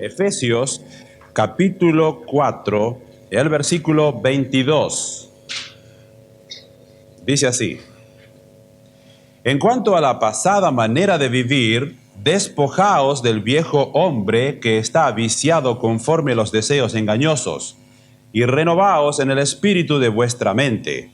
Efesios capítulo 4, el versículo 22. Dice así: en cuanto a la pasada manera de vivir, despojaos del viejo hombre que está viciado conforme a los deseos engañosos, y renovaos en el espíritu de vuestra mente,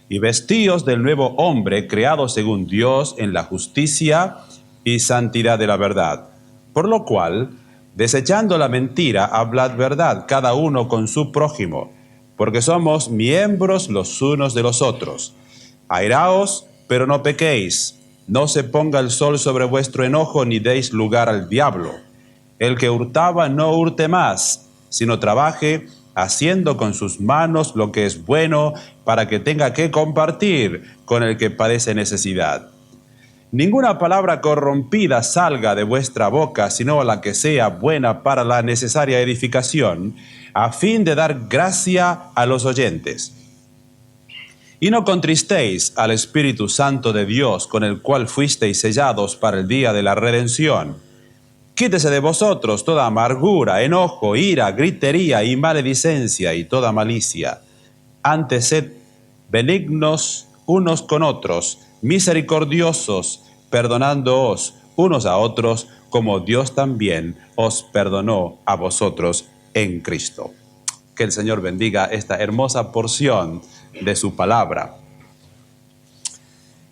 y vestíos del nuevo hombre creado según Dios en la justicia y santidad de la verdad. Por lo cual, desechando la mentira, hablad verdad cada uno con su prójimo, porque somos miembros los unos de los otros. Airaos, pero no pequéis. No se ponga el sol sobre vuestro enojo, ni deis lugar al diablo. El que hurtaba no hurte más, sino trabaje, haciendo con sus manos lo que es bueno, para que tenga que compartir con el que padece necesidad. Ninguna palabra corrompida salga de vuestra boca, sino la que sea buena para la necesaria edificación, a fin de dar gracia a los oyentes. Y no contristéis al Espíritu Santo de Dios, con el cual fuisteis sellados para el día de la redención. Quítese de vosotros toda amargura, enojo, ira, gritería y maledicencia y toda malicia. Antes sed benignos unos con otros, misericordiosos, perdonándoos unos a otros, como Dios también os perdonó a vosotros en Cristo. Que el Señor bendiga esta hermosa porción de su palabra.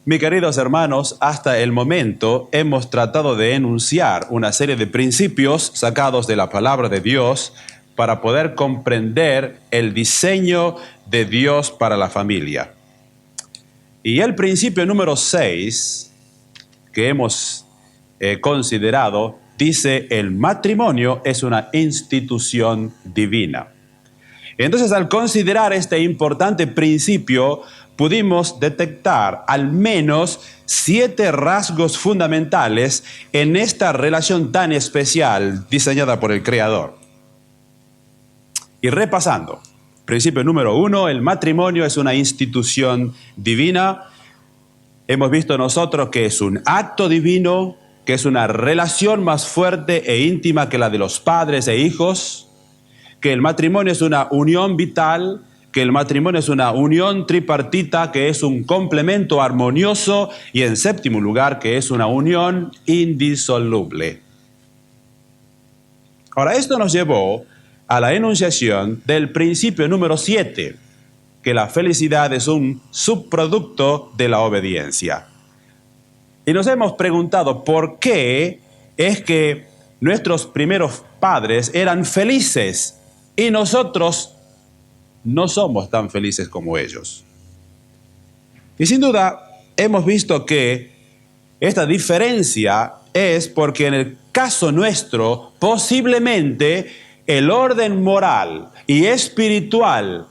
Mis queridos hermanos, hasta el momento hemos tratado de enunciar una serie de principios sacados de la palabra de Dios para poder comprender el diseño de Dios para la familia. Y el principio número 6 que hemos considerado dice: el matrimonio es una institución divina. Entonces, al considerar este importante principio, pudimos detectar al menos 7 rasgos fundamentales en esta relación tan especial diseñada por el Creador. Y repasando, principio número 1, el matrimonio es una institución divina. Hemos visto nosotros que es un acto divino, que es una relación más fuerte e íntima que la de los padres e hijos, que el matrimonio es una unión vital, que el matrimonio es una unión tripartita, que es un complemento armonioso, y en séptimo lugar, que es una unión indisoluble. Ahora, esto nos llevó a la enunciación del principio número 7, que la felicidad es un subproducto de la obediencia. Y nos hemos preguntado por qué es que nuestros primeros padres eran felices y nosotros no somos tan felices como ellos. Y sin duda hemos visto que esta diferencia es porque en el caso nuestro posiblemente el orden moral y espiritual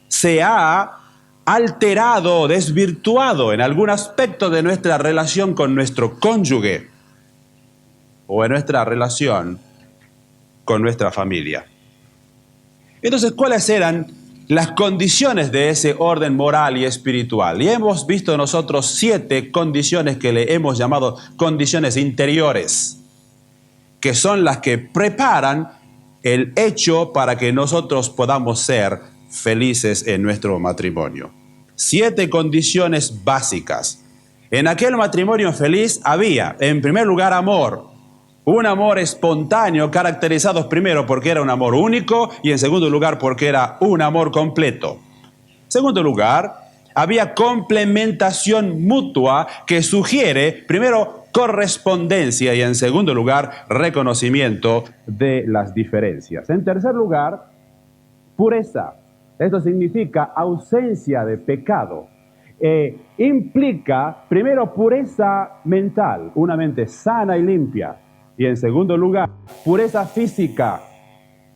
se ha alterado o desvirtuado en algún aspecto de nuestra relación con nuestro cónyuge o en nuestra relación con nuestra familia. Entonces, ¿cuáles eran las condiciones de ese orden moral y espiritual? Y hemos visto nosotros 7 condiciones que le hemos llamado condiciones interiores, que son las que preparan el hecho para que nosotros podamos ser felices en nuestro matrimonio. 7 condiciones básicas. En aquel matrimonio feliz había, en primer lugar, amor. Un amor espontáneo caracterizado primero porque era un amor único y en segundo lugar porque era un amor completo. En segundo lugar, había complementación mutua que sugiere primero correspondencia y en segundo lugar reconocimiento de las diferencias. En tercer lugar, pureza. Esto significa ausencia de pecado. Implica primero pureza mental, una mente sana y limpia. Y en segundo lugar, pureza física,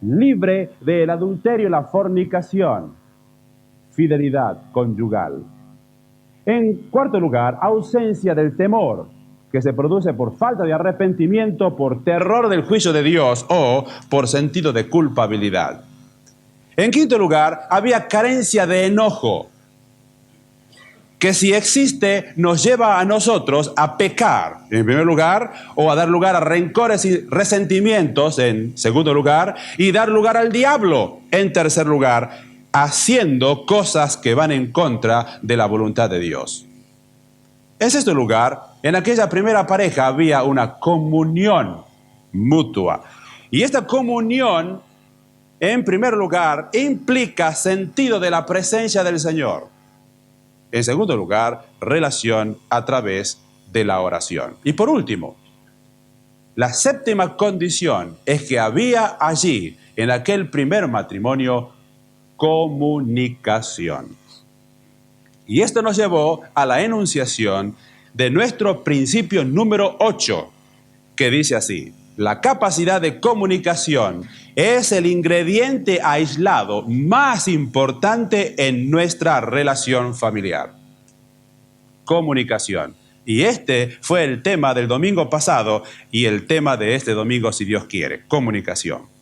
libre del adulterio y la fornicación, fidelidad conyugal. En cuarto lugar, ausencia del temor, que se produce por falta de arrepentimiento, por terror del juicio de Dios o por sentido de culpabilidad. En quinto lugar, había carencia de enojo, que si existe nos lleva a nosotros a pecar, en primer lugar, o a dar lugar a rencores y resentimientos, en segundo lugar, y dar lugar al diablo, en tercer lugar, haciendo cosas que van en contra de la voluntad de Dios. En sexto lugar, en aquella primera pareja había una comunión mutua. Y esta comunión, en primer lugar, implica sentido de la presencia del Señor. En segundo lugar, relación a través de la oración. Y por último, la séptima condición es que había allí, en aquel primer matrimonio, comunicación. Y esto nos llevó a la enunciación de nuestro principio número 8, que dice así: la capacidad de comunicación es el ingrediente aislado más importante en nuestra relación familiar. Comunicación. Y este fue el tema del domingo pasado y el tema de este domingo, si Dios quiere: comunicación.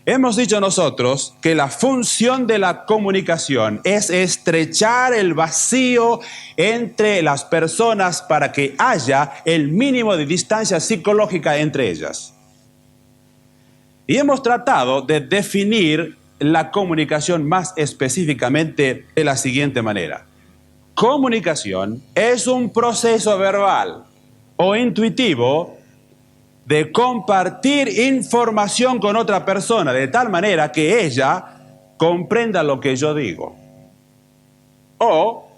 Hemos dicho nosotros que la función de la comunicación es estrechar el vacío entre las personas para que haya el mínimo de distancia psicológica entre ellas. Y hemos tratado de definir la comunicación más específicamente de la siguiente manera: comunicación es un proceso verbal o intuitivo de compartir información con otra persona de tal manera que ella comprenda lo que yo digo. O,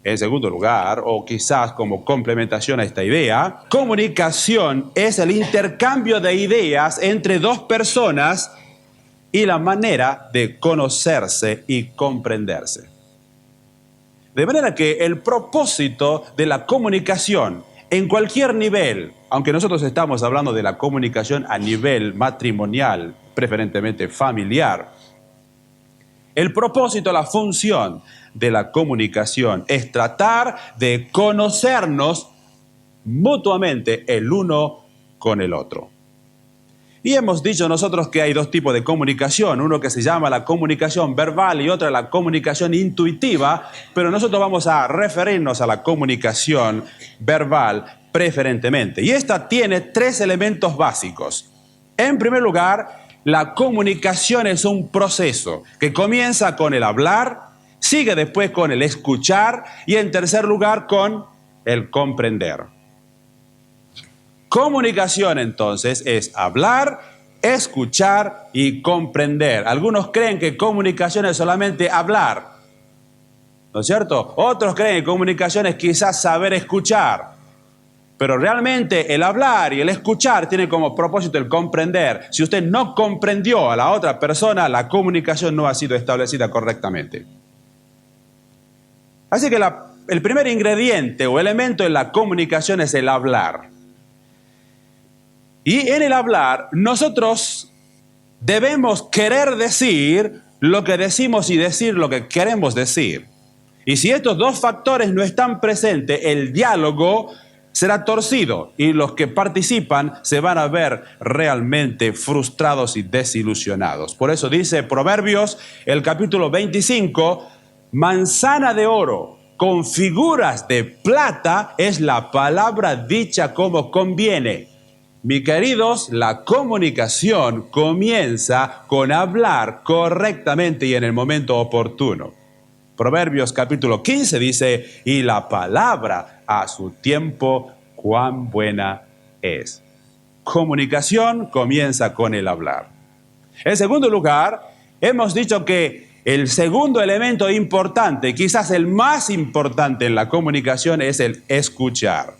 en segundo lugar, o quizás como complementación a esta idea, comunicación es el intercambio de ideas entre dos personas y la manera de conocerse y comprenderse. De manera que el propósito de la comunicación en cualquier nivel, aunque nosotros estamos hablando de la comunicación a nivel matrimonial, preferentemente familiar, el propósito, la función de la comunicación es tratar de conocernos mutuamente el uno con el otro. Y hemos dicho nosotros que hay dos tipos de comunicación, uno que se llama la comunicación verbal y otra la comunicación intuitiva, pero nosotros vamos a referirnos a la comunicación verbal preferentemente. Y esta tiene tres elementos básicos. En primer lugar, la comunicación es un proceso que comienza con el hablar, sigue después con el escuchar y en tercer lugar con el comprender. Comunicación, entonces, es hablar, escuchar y comprender. Algunos creen que comunicación es solamente hablar, ¿no es cierto? Otros creen que comunicación es quizás saber escuchar. Pero realmente el hablar y el escuchar tienen como propósito el comprender. Si usted no comprendió a la otra persona, la comunicación no ha sido establecida correctamente. Así que el primer ingrediente o elemento en la comunicación es el hablar. Y en el hablar, nosotros debemos querer decir lo que decimos y decir lo que queremos decir. Y si estos dos factores no están presentes, el diálogo será torcido y los que participan se van a ver realmente frustrados y desilusionados. Por eso dice Proverbios, el capítulo 25, manzana de oro con figuras de plata es la palabra dicha como conviene. Mis queridos, la comunicación comienza con hablar correctamente y en el momento oportuno. Proverbios capítulo 15 dice, y la palabra a su tiempo, cuán buena es. Comunicación comienza con el hablar. En segundo lugar, hemos dicho que el segundo elemento importante, quizás el más importante en la comunicación, es el escuchar.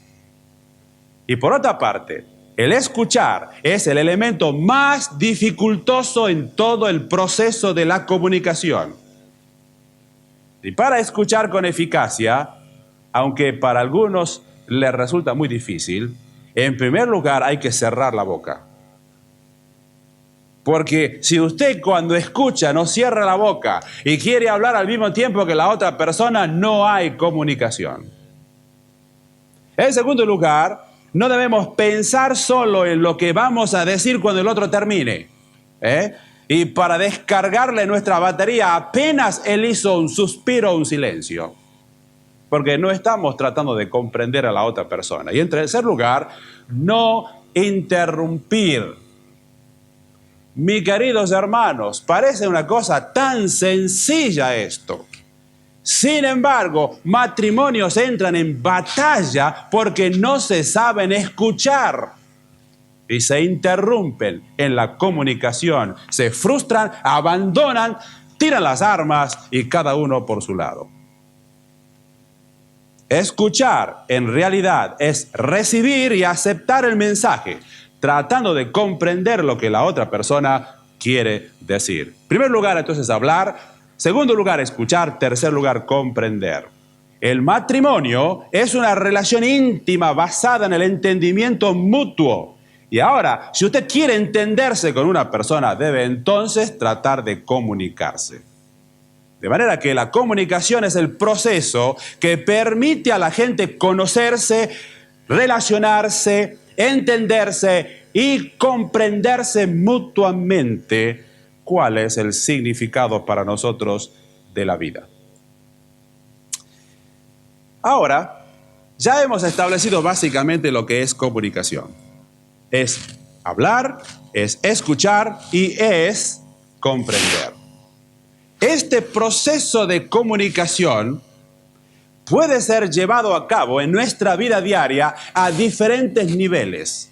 Y por otra parte, el escuchar es el elemento más dificultoso en todo el proceso de la comunicación. Y para escuchar con eficacia, aunque para algunos les resulta muy difícil, en primer lugar hay que cerrar la boca. Porque si usted cuando escucha no cierra la boca y quiere hablar al mismo tiempo que la otra persona, no hay comunicación. En segundo lugar, no debemos pensar solo en lo que vamos a decir cuando el otro termine. Y para descargarle nuestra batería, apenas él hizo un suspiro o un silencio. porque no estamos tratando de comprender a la otra persona. Y en tercer lugar, no interrumpir. Mis queridos hermanos, parece una cosa tan sencilla esto. Sin embargo, matrimonios entran en batalla porque no se saben escuchar y se interrumpen en la comunicación, se frustran, abandonan, tiran las armas y cada uno por su lado. Escuchar en realidad es recibir y aceptar el mensaje, tratando de comprender lo que la otra persona quiere decir. En primer lugar, entonces, hablar. Segundo lugar, escuchar. Tercer lugar, comprender. El matrimonio es una relación íntima basada en el entendimiento mutuo. Y ahora, si usted quiere entenderse con una persona, debe entonces tratar de comunicarse. De manera que la comunicación es el proceso que permite a la gente conocerse, relacionarse, entenderse y comprenderse mutuamente cuál es el significado para nosotros de la vida. Ahora, ya hemos establecido básicamente lo que es comunicación. Es hablar, es escuchar y es comprender. Este proceso de comunicación puede ser llevado a cabo en nuestra vida diaria a diferentes niveles,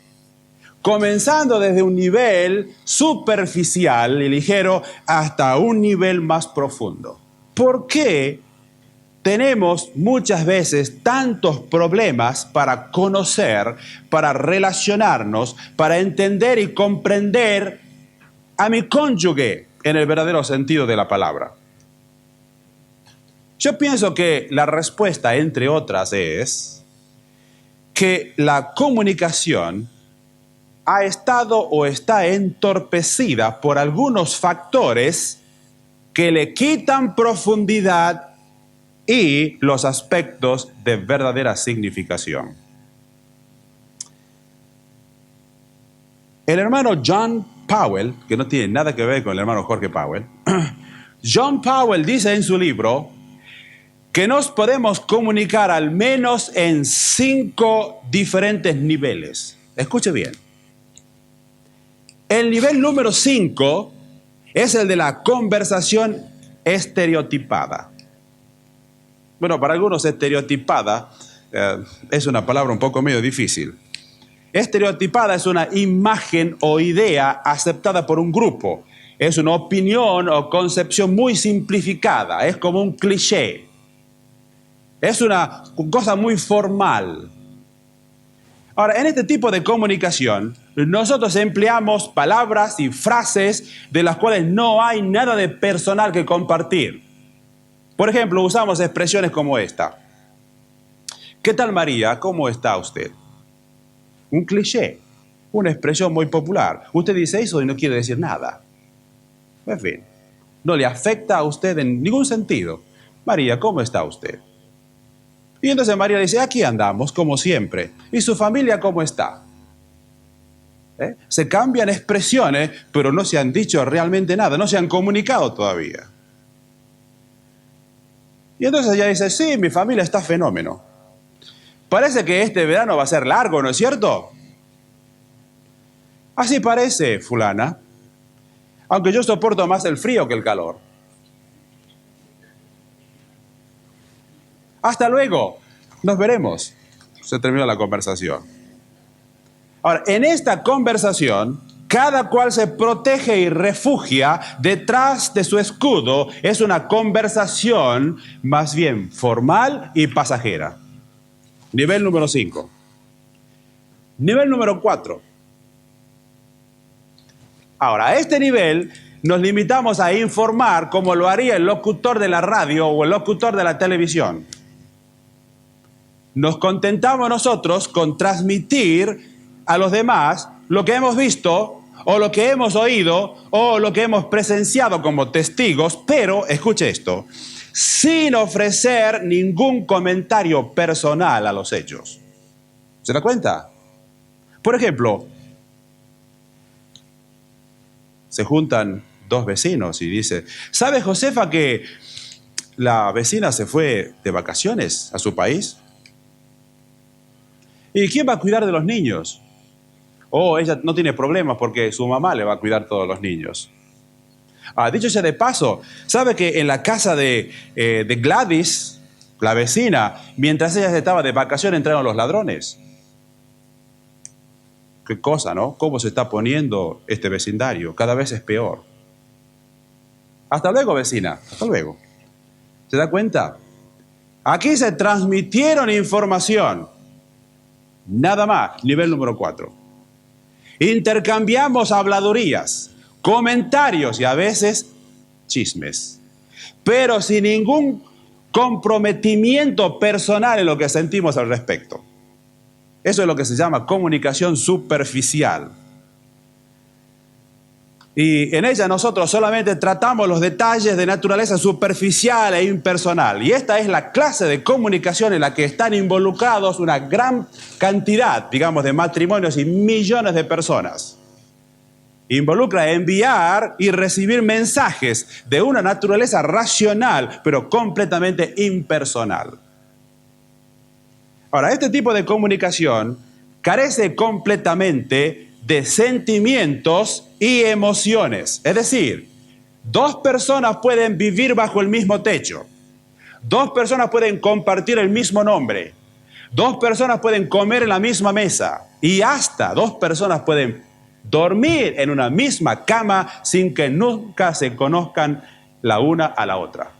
comenzando desde un nivel superficial y ligero hasta un nivel más profundo. ¿Por qué tenemos muchas veces tantos problemas para conocer, para relacionarnos, para entender y comprender a mi cónyuge en el verdadero sentido de la palabra? Yo pienso que la respuesta, entre otras, es que la comunicación ha estado o está entorpecida por algunos factores que le quitan profundidad y los aspectos de verdadera significación. El hermano John Powell, que no tiene nada que ver con el hermano Jorge Powell, John Powell dice en su libro que nos podemos comunicar al menos en 5 diferentes niveles. Escuche bien. El nivel número 5 es el de la conversación estereotipada. Bueno, para algunos estereotipada es una palabra un poco medio difícil. Estereotipada es una imagen o idea aceptada por un grupo. Es una opinión o concepción muy simplificada. Es como un cliché. Es una cosa muy formal. Ahora, en este tipo de comunicación, nosotros empleamos palabras y frases de las cuales no hay nada de personal que compartir. Por ejemplo, usamos expresiones como esta. ¿Qué tal, María? ¿Cómo está usted? Un cliché, una expresión muy popular. Usted dice eso y no quiere decir nada. En fin, no le afecta a usted en ningún sentido. María, ¿cómo está usted? Y entonces María dice, aquí andamos, como siempre. ¿Y su familia cómo está? Se cambian expresiones, pero no se han dicho realmente nada, no se han comunicado todavía. Y entonces ella dice, sí, mi familia está fenómeno. Parece que este verano va a ser largo, ¿no es cierto? Así parece, fulana. Aunque yo soporto más el frío que el calor. Hasta luego. Nos veremos. Se terminó la conversación. Ahora, en esta conversación, cada cual se protege y refugia detrás de su escudo. Es una conversación más bien formal y pasajera. Nivel número 5. Nivel número 4. Ahora, a este nivel nos limitamos a informar como lo haría el locutor de la radio o el locutor de la televisión. Nos contentamos nosotros con transmitir a los demás lo que hemos visto o lo que hemos oído o lo que hemos presenciado como testigos, pero, escuche esto, sin ofrecer ningún comentario personal a los hechos. ¿Se da cuenta? Por ejemplo, se juntan dos vecinos y dice, ¿sabe, Josefa, que la vecina se fue de vacaciones a su país. ¿Y quién va a cuidar de los niños? Oh, ella no tiene problemas porque su mamá le va a cuidar todos los niños. Dicho sea de paso, ¿sabe que en la casa de Gladys, la vecina, mientras ella estaba de vacaciones entraron los ladrones? Qué cosa, ¿no? ¿Cómo se está poniendo este vecindario? Cada vez es peor. Hasta luego, vecina. Hasta luego. ¿Se da cuenta? Aquí se transmitieron información. Nada más. Nivel número 4. Intercambiamos habladurías, comentarios y a veces chismes. Pero sin ningún comprometimiento personal en lo que sentimos al respecto. Eso es lo que se llama comunicación superficial. Y en ella nosotros solamente tratamos los detalles de naturaleza superficial e impersonal. Y esta es la clase de comunicación en la que están involucrados una gran cantidad, digamos, de matrimonios y millones de personas. Involucra enviar y recibir mensajes de una naturaleza racional, pero completamente impersonal. Ahora, este tipo de comunicación carece completamente de sentimientos y emociones. Es decir, dos personas pueden vivir bajo el mismo techo. Dos personas pueden compartir el mismo nombre. Dos personas pueden comer en la misma mesa. Y hasta dos personas pueden dormir en una misma cama sin que nunca se conozcan la una a la otra.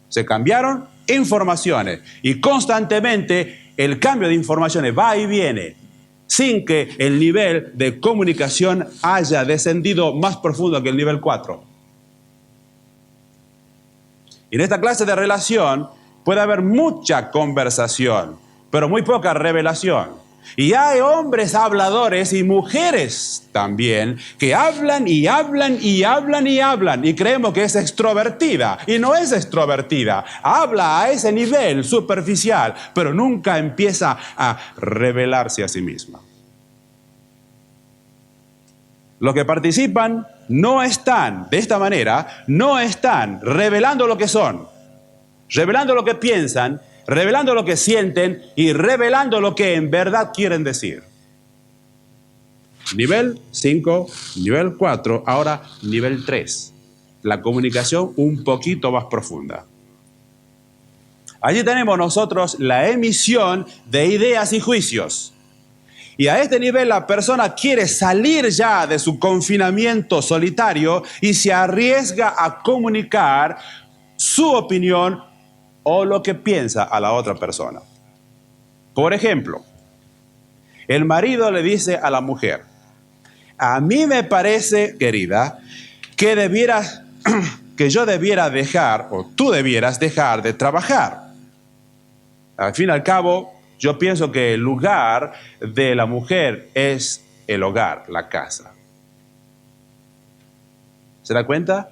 Se cambiaron informaciones y constantemente el cambio de informaciones va y viene sin que el nivel de comunicación haya descendido más profundo que el nivel 4. Y en esta clase de relación puede haber mucha conversación, pero muy poca revelación. Y hay hombres habladores y mujeres también que hablan y hablan y hablan y hablan y creemos que es extrovertida y no es extrovertida. Habla a ese nivel superficial, pero nunca empieza a revelarse a sí misma. Los que participan no están, de esta manera, no están revelando lo que son, revelando lo que piensan, revelando lo que sienten y revelando lo que en verdad quieren decir. Nivel 5, nivel 4, ahora nivel 3. La comunicación un poquito más profunda. Allí tenemos nosotros la emisión de ideas y juicios. Y a este nivel la persona quiere salir ya de su confinamiento solitario y se arriesga a comunicar su opinión o lo que piensa a la otra persona. Por ejemplo, el marido le dice a la mujer: a mí me parece, querida, que yo debiera dejar, o tú debieras dejar de trabajar. Al fin y al cabo, yo pienso que el lugar de la mujer es el hogar, la casa. ¿Se da cuenta?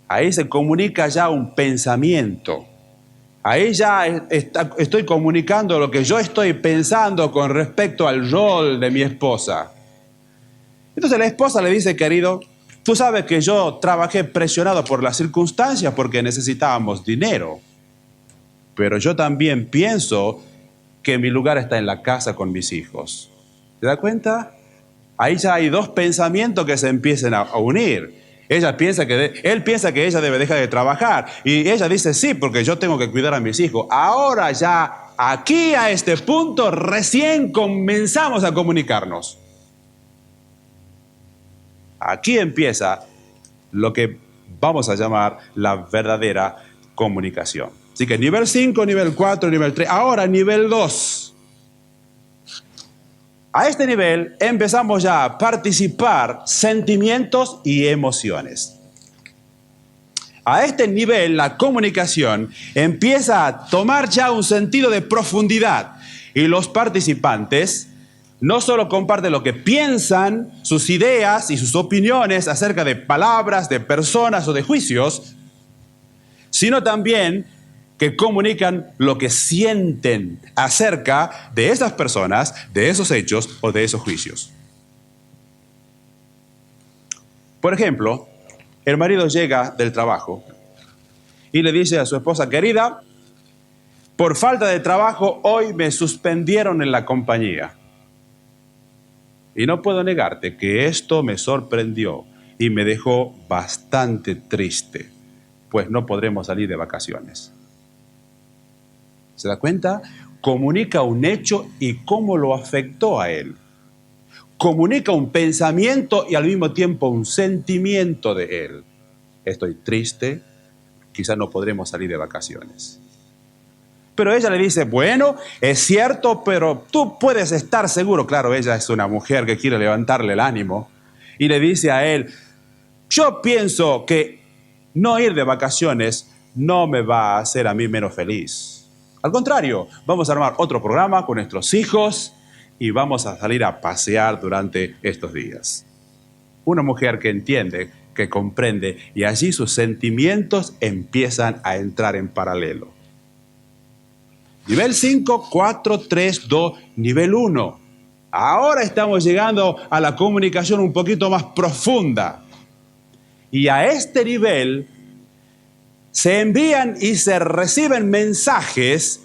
Ahí se comunica ya un pensamiento. Ahí ya estoy comunicando lo que yo estoy pensando con respecto al rol de mi esposa. Entonces la esposa le dice: querido, tú sabes que yo trabajé presionado por las circunstancias porque necesitábamos dinero. Pero yo también pienso que mi lugar está en la casa con mis hijos. ¿Se da cuenta? Ahí ya hay dos pensamientos que se empiezan a unir. Él piensa que ella debe dejar de trabajar. Y ella dice: sí, porque yo tengo que cuidar a mis hijos. Ahora ya, aquí a este punto, recién comenzamos a comunicarnos. Aquí empieza lo que vamos a llamar la verdadera comunicación. Así que nivel 5, nivel 4, nivel 3. Ahora nivel 2. A este nivel empezamos ya a participar sentimientos y emociones. A este nivel la comunicación empieza a tomar ya un sentido de profundidad y los participantes no solo comparten lo que piensan, sus ideas y sus opiniones acerca de palabras, de personas o de juicios, sino también que comunican lo que sienten acerca de esas personas, de esos hechos o de esos juicios. Por ejemplo, el marido llega del trabajo y le dice a su esposa: querida, por falta de trabajo hoy me suspendieron en la compañía. Y no puedo negarte que esto me sorprendió y me dejó bastante triste, pues no podremos salir de vacaciones. ¿Se da cuenta? Comunica un hecho y cómo lo afectó a él. Comunica un pensamiento y al mismo tiempo un sentimiento de él. Estoy triste, quizás no podremos salir de vacaciones. Pero ella le dice: bueno, es cierto, pero tú puedes estar seguro. Claro, ella es una mujer que quiere levantarle el ánimo. Y le dice a él: yo pienso que no ir de vacaciones no me va a hacer a mí menos feliz. Al contrario, vamos a armar otro programa con nuestros hijos y vamos a salir a pasear durante estos días. Una mujer que entiende, que comprende, y allí sus sentimientos empiezan a entrar en paralelo. Nivel 5, 4, 3, 2, nivel 1. Ahora estamos llegando a la comunicación un poquito más profunda. Y a este nivel se envían y se reciben mensajes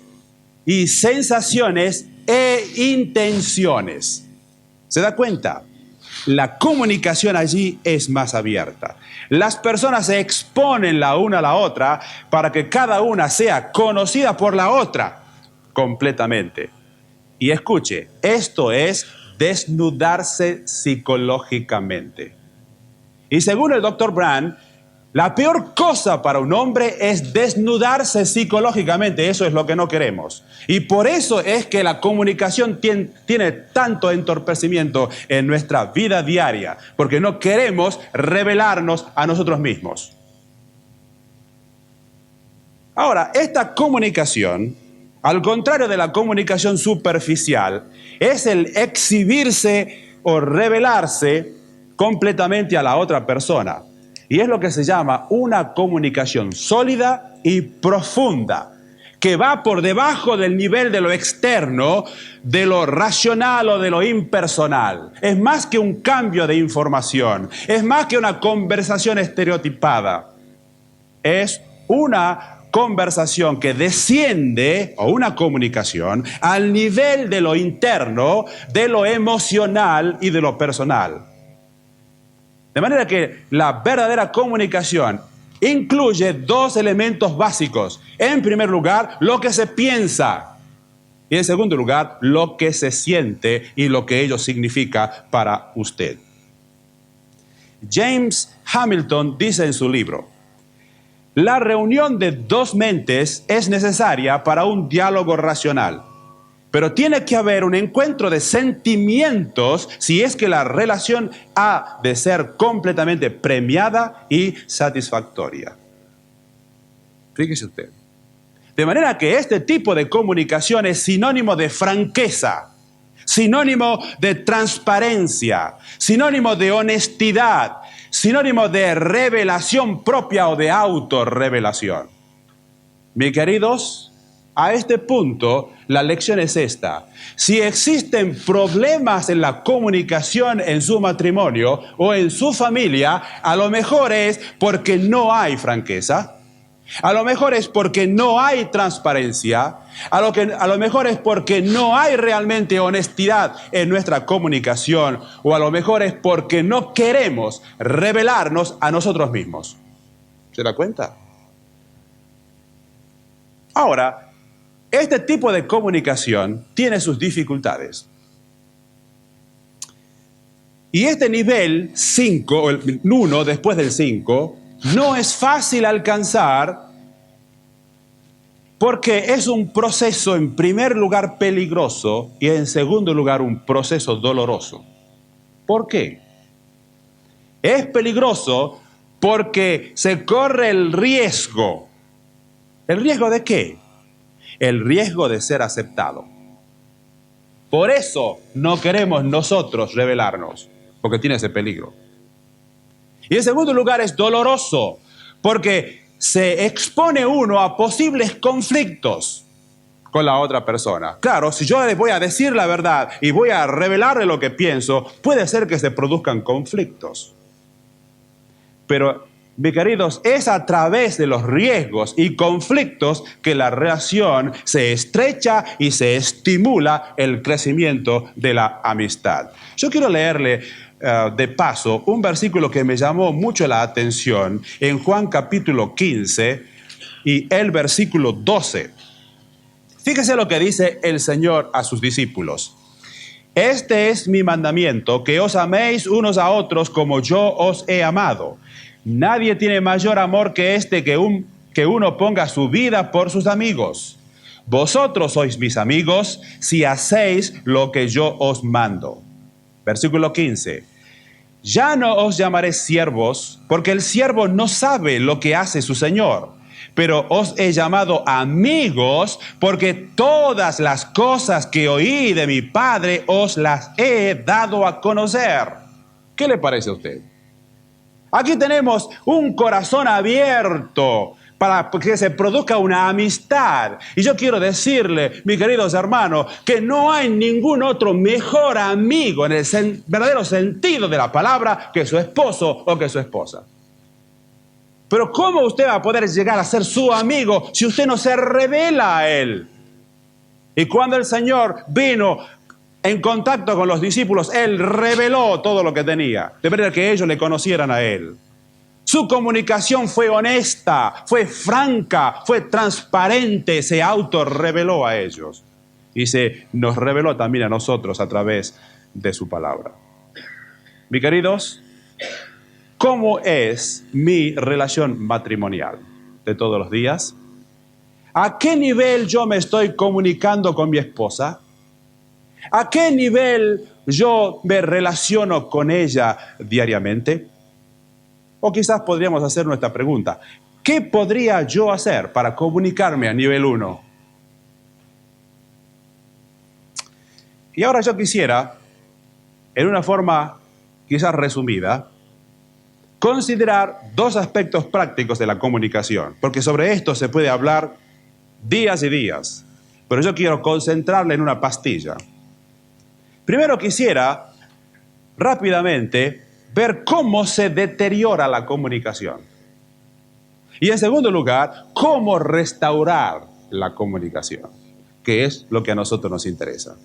y sensaciones e intenciones. ¿Se da cuenta? La comunicación allí es más abierta. Las personas se exponen la una a la otra para que cada una sea conocida por la otra completamente. Y escuche, esto es desnudarse psicológicamente. Y según el Dr. Brand, la peor cosa para un hombre es desnudarse psicológicamente. Eso es lo que no queremos. Y por eso es que la comunicación tiene tanto entorpecimiento en nuestra vida diaria, porque no queremos revelarnos a nosotros mismos. Ahora, esta comunicación, al contrario de la comunicación superficial, es el exhibirse o revelarse completamente a la otra persona. Y es lo que se llama una comunicación sólida y profunda, que va por debajo del nivel de lo externo, de lo racional o de lo impersonal. Es más que un cambio de información, es más que una conversación estereotipada. Es una conversación que desciende, o una comunicación, al nivel de lo interno, de lo emocional y de lo personal. De manera que la verdadera comunicación incluye dos elementos básicos. En primer lugar, lo que se piensa. Y en segundo lugar, lo que se siente y lo que ello significa para usted. James Hamilton dice en su libro: la reunión de dos mentes es necesaria para un diálogo racional. Pero tiene que haber un encuentro de sentimientos si es que la relación ha de ser completamente premiada y satisfactoria. Fíjese usted. De manera que este tipo de comunicación es sinónimo de franqueza, sinónimo de transparencia, sinónimo de honestidad, sinónimo de revelación propia o de autorrevelación. Mis queridos, a este punto, la lección es esta. Si existen problemas en la comunicación en su matrimonio o en su familia, a lo mejor es porque no hay franqueza, a lo mejor es porque no hay transparencia, a lo mejor es porque no hay realmente honestidad en nuestra comunicación, o a lo mejor es porque no queremos revelarnos a nosotros mismos. ¿Se da cuenta? Ahora, este tipo de comunicación tiene sus dificultades. Y este nivel 5, o el 1 después del 5, no es fácil alcanzar porque es un proceso, en primer lugar, peligroso y en segundo lugar, un proceso doloroso. ¿Por qué? Es peligroso porque se corre el riesgo. ¿El riesgo de qué? El riesgo de ser aceptado. Por eso no queremos nosotros revelarnos, porque tiene ese peligro. Y en segundo lugar es doloroso, porque se expone uno a posibles conflictos con la otra persona. Claro, si yo le voy a decir la verdad y voy a revelarle lo que pienso, puede ser que se produzcan conflictos. Pero mis queridos, es a través de los riesgos y conflictos que la relación se estrecha y se estimula el crecimiento de la amistad. Yo quiero leerle de paso un versículo que me llamó mucho la atención en Juan capítulo 15 y el versículo 12. Fíjese lo que dice el Señor a sus discípulos. Este es mi mandamiento, que os améis unos a otros como yo os he amado. Nadie tiene mayor amor que este, que uno ponga su vida por sus amigos. Vosotros sois mis amigos si hacéis lo que yo os mando. Versículo 15. Ya no os llamaré siervos, porque el siervo no sabe lo que hace su señor. Pero os he llamado amigos, porque todas las cosas que oí de mi Padre os las he dado a conocer. ¿Qué le parece a usted? Aquí tenemos un corazón abierto para que se produzca una amistad. Y yo quiero decirle, mis queridos hermanos, que no hay ningún otro mejor amigo en el verdadero sentido de la palabra que su esposo o que su esposa. Pero ¿cómo usted va a poder llegar a ser su amigo si usted no se revela a él? Y cuando el Señor vino en contacto con los discípulos, Él reveló todo lo que tenía, de manera que ellos le conocieran a Él. Su comunicación fue honesta, fue franca, fue transparente, se autorreveló a ellos. Y se nos reveló también a nosotros a través de su palabra. Mis queridos, ¿cómo es mi relación matrimonial de todos los días? ¿A qué nivel yo me estoy comunicando con mi esposa? ¿A qué nivel yo me relaciono con ella diariamente? O quizás podríamos hacer nuestra pregunta. ¿Qué podría yo hacer para comunicarme a nivel 1? Y ahora yo quisiera, en una forma quizás resumida, considerar 2 aspectos prácticos de la comunicación, porque sobre esto se puede hablar días y días, pero yo quiero concentrarle en una pastilla. Primero quisiera rápidamente ver cómo se deteriora la comunicación. Y en segundo lugar, cómo restaurar la comunicación, que es lo que a nosotros nos interesa.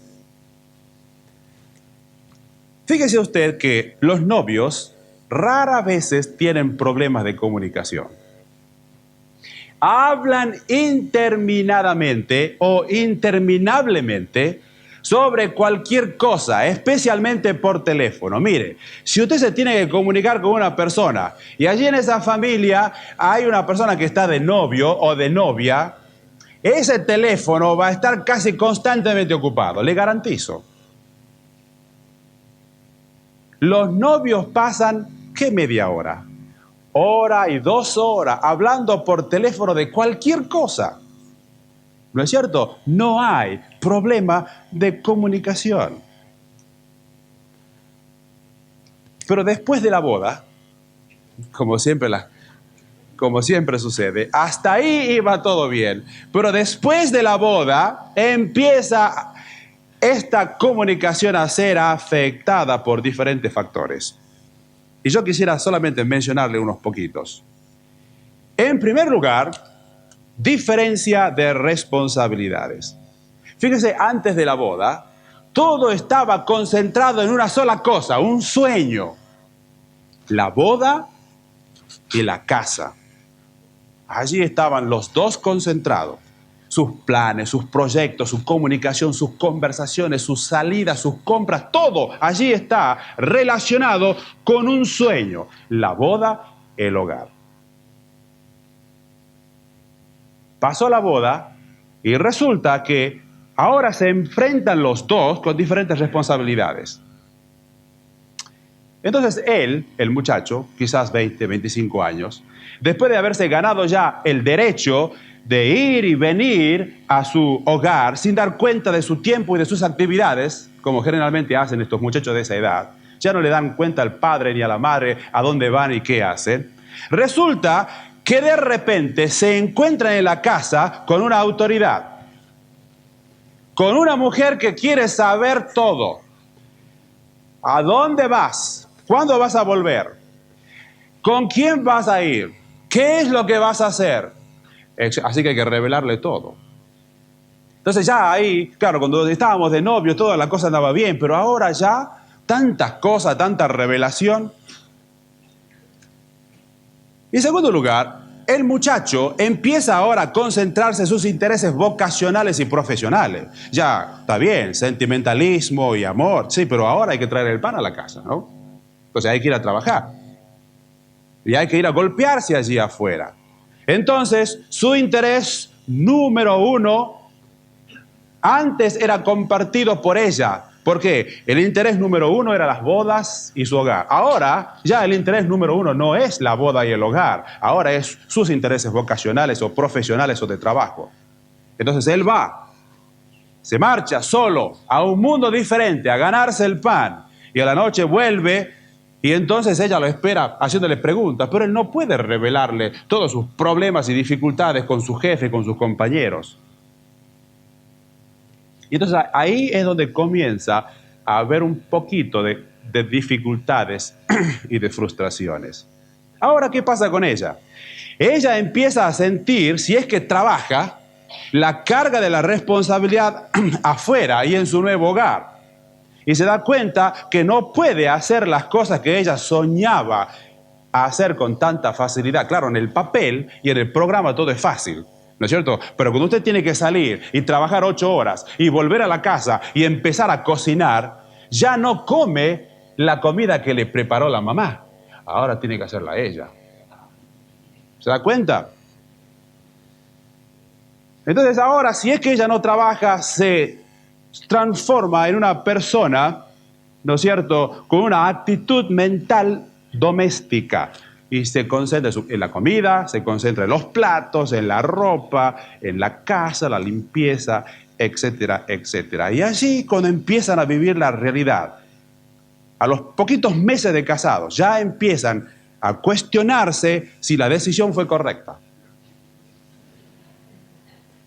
Fíjese usted que los novios rara veces tienen problemas de comunicación. Hablan interminadamente o interminablemente sobre cualquier cosa, especialmente por teléfono. Mire, si usted se tiene que comunicar con una persona y allí en esa familia hay una persona que está de novio o de novia, ese teléfono va a estar casi constantemente ocupado, le garantizo. Los novios pasan, ¿qué media hora? Hora y 2 horas hablando por teléfono de cualquier cosa. ¿No es cierto? No hay problema de comunicación. Pero después de la boda, como siempre sucede, hasta ahí iba todo bien. Pero después de la boda empieza esta comunicación a ser afectada por diferentes factores. Y yo quisiera solamente mencionarle unos poquitos. En primer lugar, diferencia de responsabilidades. Fíjese, antes de la boda, todo estaba concentrado en una sola cosa, un sueño. La boda y la casa. Allí estaban los dos concentrados. Sus planes, sus proyectos, su comunicación, sus conversaciones, sus salidas, sus compras, todo allí está relacionado con un sueño. La boda, el hogar. Pasó la boda y resulta que ahora se enfrentan los dos con diferentes responsabilidades. Entonces él, el muchacho, quizás 20, 25 años, después de haberse ganado ya el derecho de ir y venir a su hogar sin dar cuenta de su tiempo y de sus actividades, como generalmente hacen estos muchachos de esa edad, ya no le dan cuenta al padre ni a la madre a dónde van y qué hacen, resulta que de repente se encuentran en la casa con una autoridad, con una mujer que quiere saber todo. ¿A dónde vas? ¿Cuándo vas a volver? ¿Con quién vas a ir? ¿Qué es lo que vas a hacer? Así que hay que revelarle todo. Entonces ya ahí, claro, cuando estábamos de novios, toda la cosa andaba bien, pero ahora ya tantas cosas, tanta revelación. Y en segundo lugar, el muchacho empieza ahora a concentrarse en sus intereses vocacionales y profesionales. Ya, está bien, sentimentalismo y amor, sí, pero ahora hay que traer el pan a la casa, ¿no? Entonces hay que ir a trabajar. Y hay que ir a golpearse allí afuera. Entonces, su interés número uno antes era compartido por ella. ¿Por qué? El interés número uno era las bodas y su hogar. Ahora ya el interés número uno no es la boda y el hogar. Ahora es sus intereses vocacionales o profesionales o de trabajo. Entonces él va, se marcha solo a un mundo diferente a ganarse el pan. Y a la noche vuelve y entonces ella lo espera haciéndole preguntas. Pero él no puede revelarle todos sus problemas y dificultades con su jefe, con sus compañeros. Y entonces ahí es donde comienza a haber un poquito de dificultades y de frustraciones. Ahora, ¿qué pasa con ella? Ella empieza a sentir, si es que trabaja, la carga de la responsabilidad afuera y en su nuevo hogar. Y se da cuenta que no puede hacer las cosas que ella soñaba hacer con tanta facilidad. Claro, en el papel y en el programa todo es fácil, ¿no es cierto? Pero cuando usted tiene que salir y trabajar 8 horas y volver a la casa y empezar a cocinar, ya no come la comida que le preparó la mamá. Ahora tiene que hacerla ella. ¿Se da cuenta? Entonces ahora, si es que ella no trabaja, se transforma en una persona, ¿no es cierto?, con una actitud mental doméstica. Y se concentra en la comida, se concentra en los platos, en la ropa, en la casa, la limpieza, etcétera, etcétera. Y allí cuando empiezan a vivir la realidad, a los poquitos meses de casados, ya empiezan a cuestionarse si la decisión fue correcta.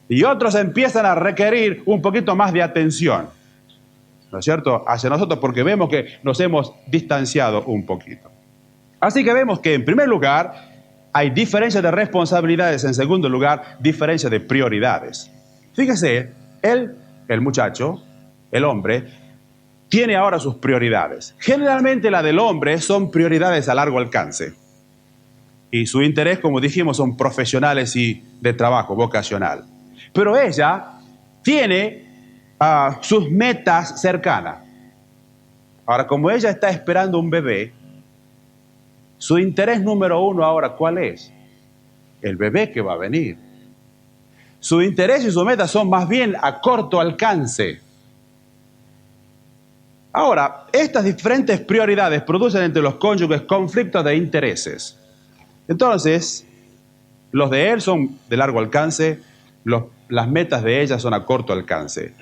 Y otros empiezan a requerir un poquito más de atención, ¿no es cierto?, hacia nosotros, porque vemos que nos hemos distanciado un poquito. Así que vemos que en primer lugar hay diferencia de responsabilidades, en segundo lugar diferencia de prioridades. Fíjese, el muchacho, el hombre, tiene ahora sus prioridades. Generalmente la del hombre son prioridades a largo alcance. Y su interés, como dijimos, son profesionales y de trabajo, vocacional. Pero ella tiene sus metas cercanas. Ahora, como ella está esperando un bebé, su interés número uno ahora, ¿cuál es? El bebé que va a venir. Su interés y su meta son más bien a corto alcance. Ahora, estas diferentes prioridades producen entre los cónyuges conflictos de intereses. Entonces, los de él son de largo alcance, las metas de ella son a corto alcance.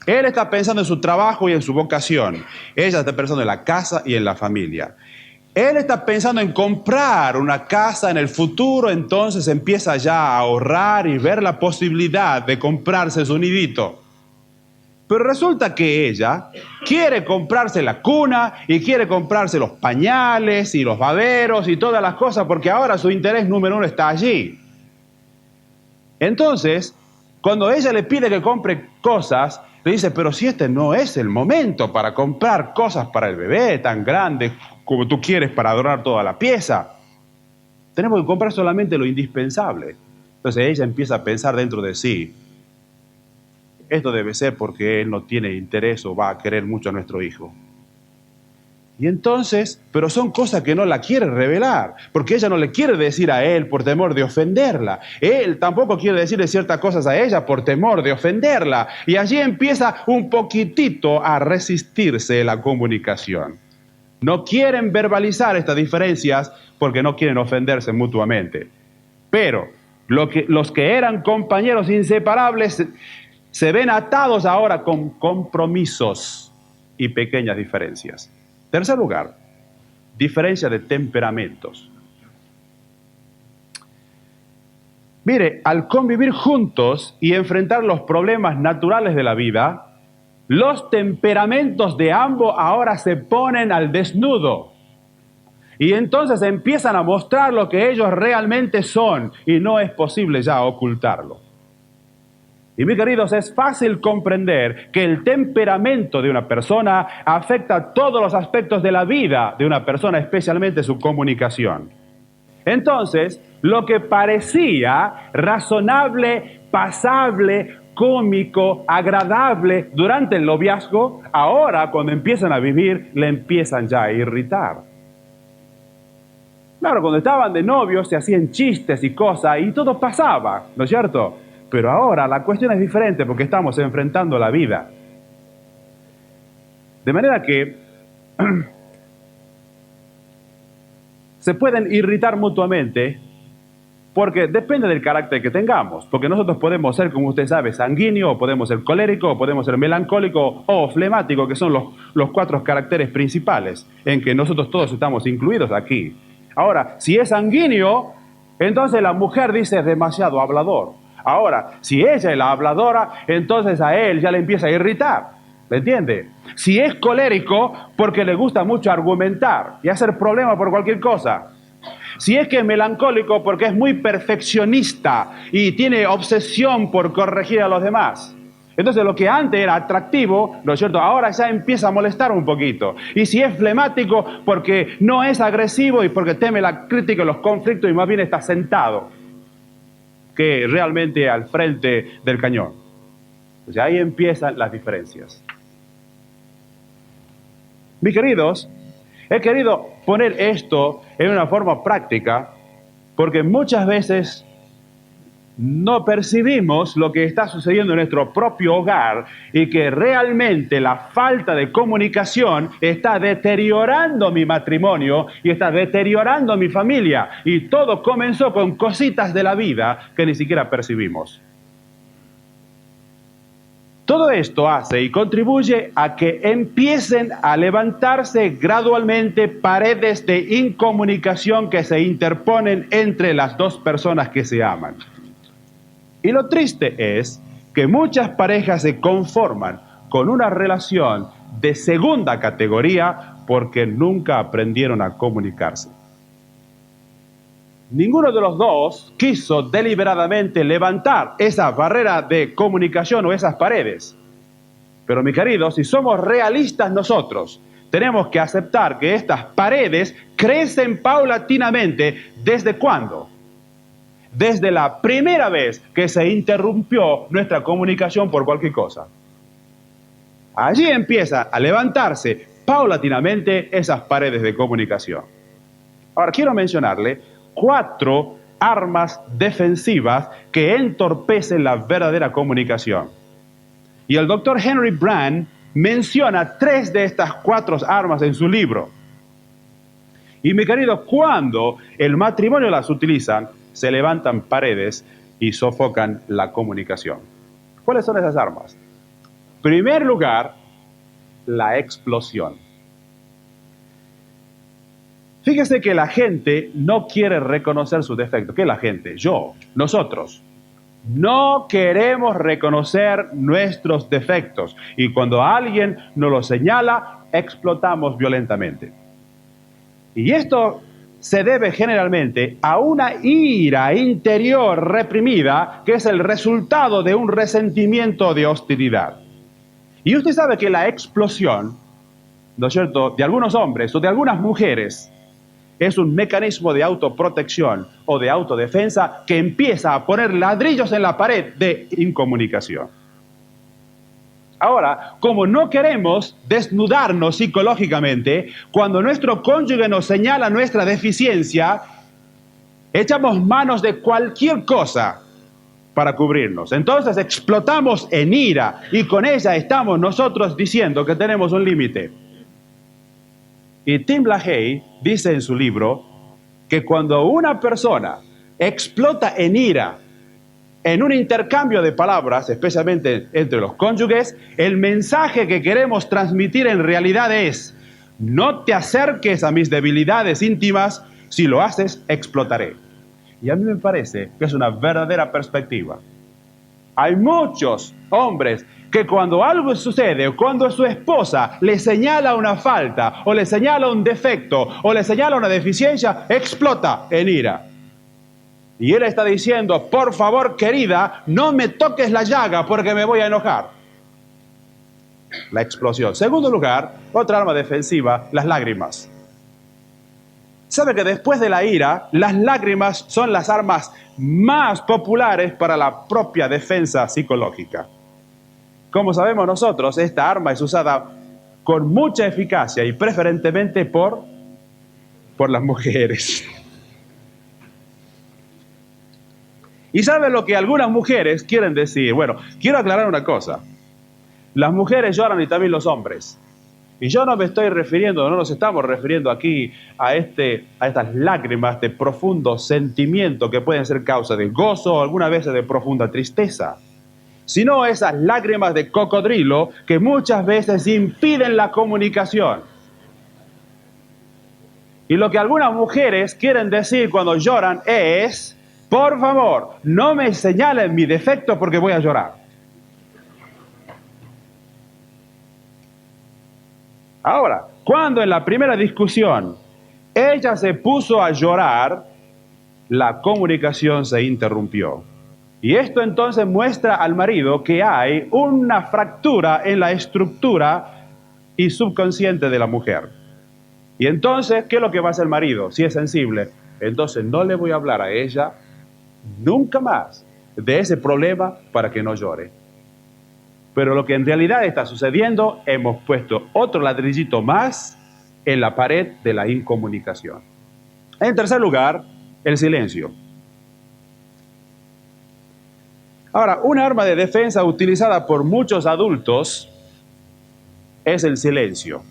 Él está pensando en su trabajo y en su vocación. Ella está pensando en la casa y en la familia. Él está pensando en comprar una casa en el futuro, entonces empieza ya a ahorrar y ver la posibilidad de comprarse su nidito. Pero resulta que ella quiere comprarse la cuna y quiere comprarse los pañales y los baberos y todas las cosas porque ahora su interés número uno está allí. Entonces, cuando ella le pide que compre cosas, le dice, pero si este no es el momento para comprar cosas para el bebé tan grande como tú quieres para adornar toda la pieza. Tenemos que comprar solamente lo indispensable. Entonces ella empieza a pensar dentro de sí, esto debe ser porque él no tiene interés o va a querer mucho a nuestro hijo. Y entonces, pero son cosas que no la quiere revelar, porque ella no le quiere decir a él por temor de ofenderla. Él tampoco quiere decirle ciertas cosas a ella por temor de ofenderla. Y allí empieza un poquitito a resistirse la comunicación. No quieren verbalizar estas diferencias porque no quieren ofenderse mutuamente. Pero los que eran compañeros inseparables se ven atados ahora con compromisos y pequeñas diferencias. Tercer lugar, diferencia de temperamentos. Mire, al convivir juntos y enfrentar los problemas naturales de la vida, los temperamentos de ambos ahora se ponen al desnudo. Y entonces empiezan a mostrar lo que ellos realmente son y no es posible ya ocultarlo. Y mis queridos, es fácil comprender que el temperamento de una persona afecta todos los aspectos de la vida de una persona, especialmente su comunicación. Entonces, lo que parecía razonable, pasable, cómico, agradable durante el noviazgo, ahora cuando empiezan a vivir, le empiezan ya a irritar. Claro, cuando estaban de novios se hacían chistes y cosas y todo pasaba, ¿no es cierto? Pero ahora la cuestión es diferente porque estamos enfrentando la vida. De manera que se pueden irritar mutuamente porque depende del carácter que tengamos. Porque nosotros podemos ser, como usted sabe, sanguíneo, o podemos ser colérico, o podemos ser melancólico o flemático, que son los 4 caracteres principales en que nosotros todos estamos incluidos aquí. Ahora, si es sanguíneo, entonces la mujer dice es demasiado hablador. Ahora, si ella es la habladora, entonces a él ya le empieza a irritar. ¿Me entiende? Si es colérico, porque le gusta mucho argumentar y hacer problemas por cualquier cosa. Si es que es melancólico, porque es muy perfeccionista y tiene obsesión por corregir a los demás. Entonces lo que antes era atractivo, ¿no es cierto?, ahora ya empieza a molestar un poquito. Y si es flemático, porque no es agresivo y porque teme la crítica y los conflictos y más bien está sentado, que realmente al frente del cañón. Entonces ahí empiezan las diferencias. Mis queridos, he querido poner esto en una forma práctica porque muchas veces no percibimos lo que está sucediendo en nuestro propio hogar y que realmente la falta de comunicación está deteriorando mi matrimonio y está deteriorando mi familia. Y todo comenzó con cositas de la vida que ni siquiera percibimos. Todo esto hace y contribuye a que empiecen a levantarse gradualmente paredes de incomunicación que se interponen entre las dos personas que se aman. Y lo triste es que muchas parejas se conforman con una relación de segunda categoría porque nunca aprendieron a comunicarse. Ninguno de los dos quiso deliberadamente levantar esa barrera de comunicación o esas paredes. Pero, mis queridos, si somos realistas nosotros, tenemos que aceptar que estas paredes crecen paulatinamente. ¿Desde cuándo? Desde la primera vez que se interrumpió nuestra comunicación por cualquier cosa. Allí empieza a levantarse paulatinamente esas paredes de comunicación. Ahora, quiero mencionarle 4 armas defensivas que entorpecen la verdadera comunicación. Y el doctor Henry Brand menciona 3 de estas 4 armas en su libro. Y mi querido, cuando el matrimonio las utilizan, se levantan paredes y sofocan la comunicación. ¿Cuáles son esas armas? En primer lugar, la explosión. Fíjese que la gente no quiere reconocer sus defectos. ¿Qué es la gente? Yo, nosotros. No queremos reconocer nuestros defectos. Y cuando alguien nos los señala, explotamos violentamente. Y esto se debe generalmente a una ira interior reprimida que es el resultado de un resentimiento de hostilidad. Y usted sabe que la explosión, ¿no es cierto?, de algunos hombres o de algunas mujeres, es un mecanismo de autoprotección o de autodefensa que empieza a poner ladrillos en la pared de incomunicación. Ahora, como no queremos desnudarnos psicológicamente, cuando nuestro cónyuge nos señala nuestra deficiencia, echamos manos de cualquier cosa para cubrirnos. Entonces explotamos en ira y con ella estamos nosotros diciendo que tenemos un límite. Y Tim LaHaye dice en su libro que cuando una persona explota en ira en un intercambio de palabras, especialmente entre los cónyuges, el mensaje que queremos transmitir en realidad es: no te acerques a mis debilidades íntimas, si lo haces, explotaré. Y a mí me parece que es una verdadera perspectiva. Hay muchos hombres que cuando algo sucede, o cuando su esposa le señala una falta, o le señala un defecto, o le señala una deficiencia, explota en ira. Y él está diciendo, por favor, querida, no me toques la llaga porque me voy a enojar. La explosión. Segundo lugar, otra arma defensiva, las lágrimas. ¿Sabe que después de la ira, las lágrimas son las armas más populares para la propia defensa psicológica? Como sabemos nosotros, esta arma es usada con mucha eficacia y preferentemente por las mujeres. ¿Y sabe lo que algunas mujeres quieren decir? Bueno, quiero aclarar una cosa. Las mujeres lloran y también los hombres. Y yo no me estoy refiriendo, no nos estamos refiriendo aquí a estas lágrimas de profundo sentimiento que pueden ser causa de gozo o algunas veces de profunda tristeza, sino esas lágrimas de cocodrilo que muchas veces impiden la comunicación. Y lo que algunas mujeres quieren decir cuando lloran es, por favor, no me señalen mi defecto porque voy a llorar. Ahora, cuando en la primera discusión ella se puso a llorar, la comunicación se interrumpió. Y esto entonces muestra al marido que hay una fractura en la estructura y subconsciente de la mujer. Y entonces, ¿qué es lo que va a hacer el marido? Si es sensible, entonces no le voy a hablar a ella nunca más de ese problema para que no llore. Pero lo que en realidad está sucediendo, hemos puesto otro ladrillito más en la pared de la incomunicación. En tercer lugar, el silencio. Ahora, una arma de defensa utilizada por muchos adultos es el silencio.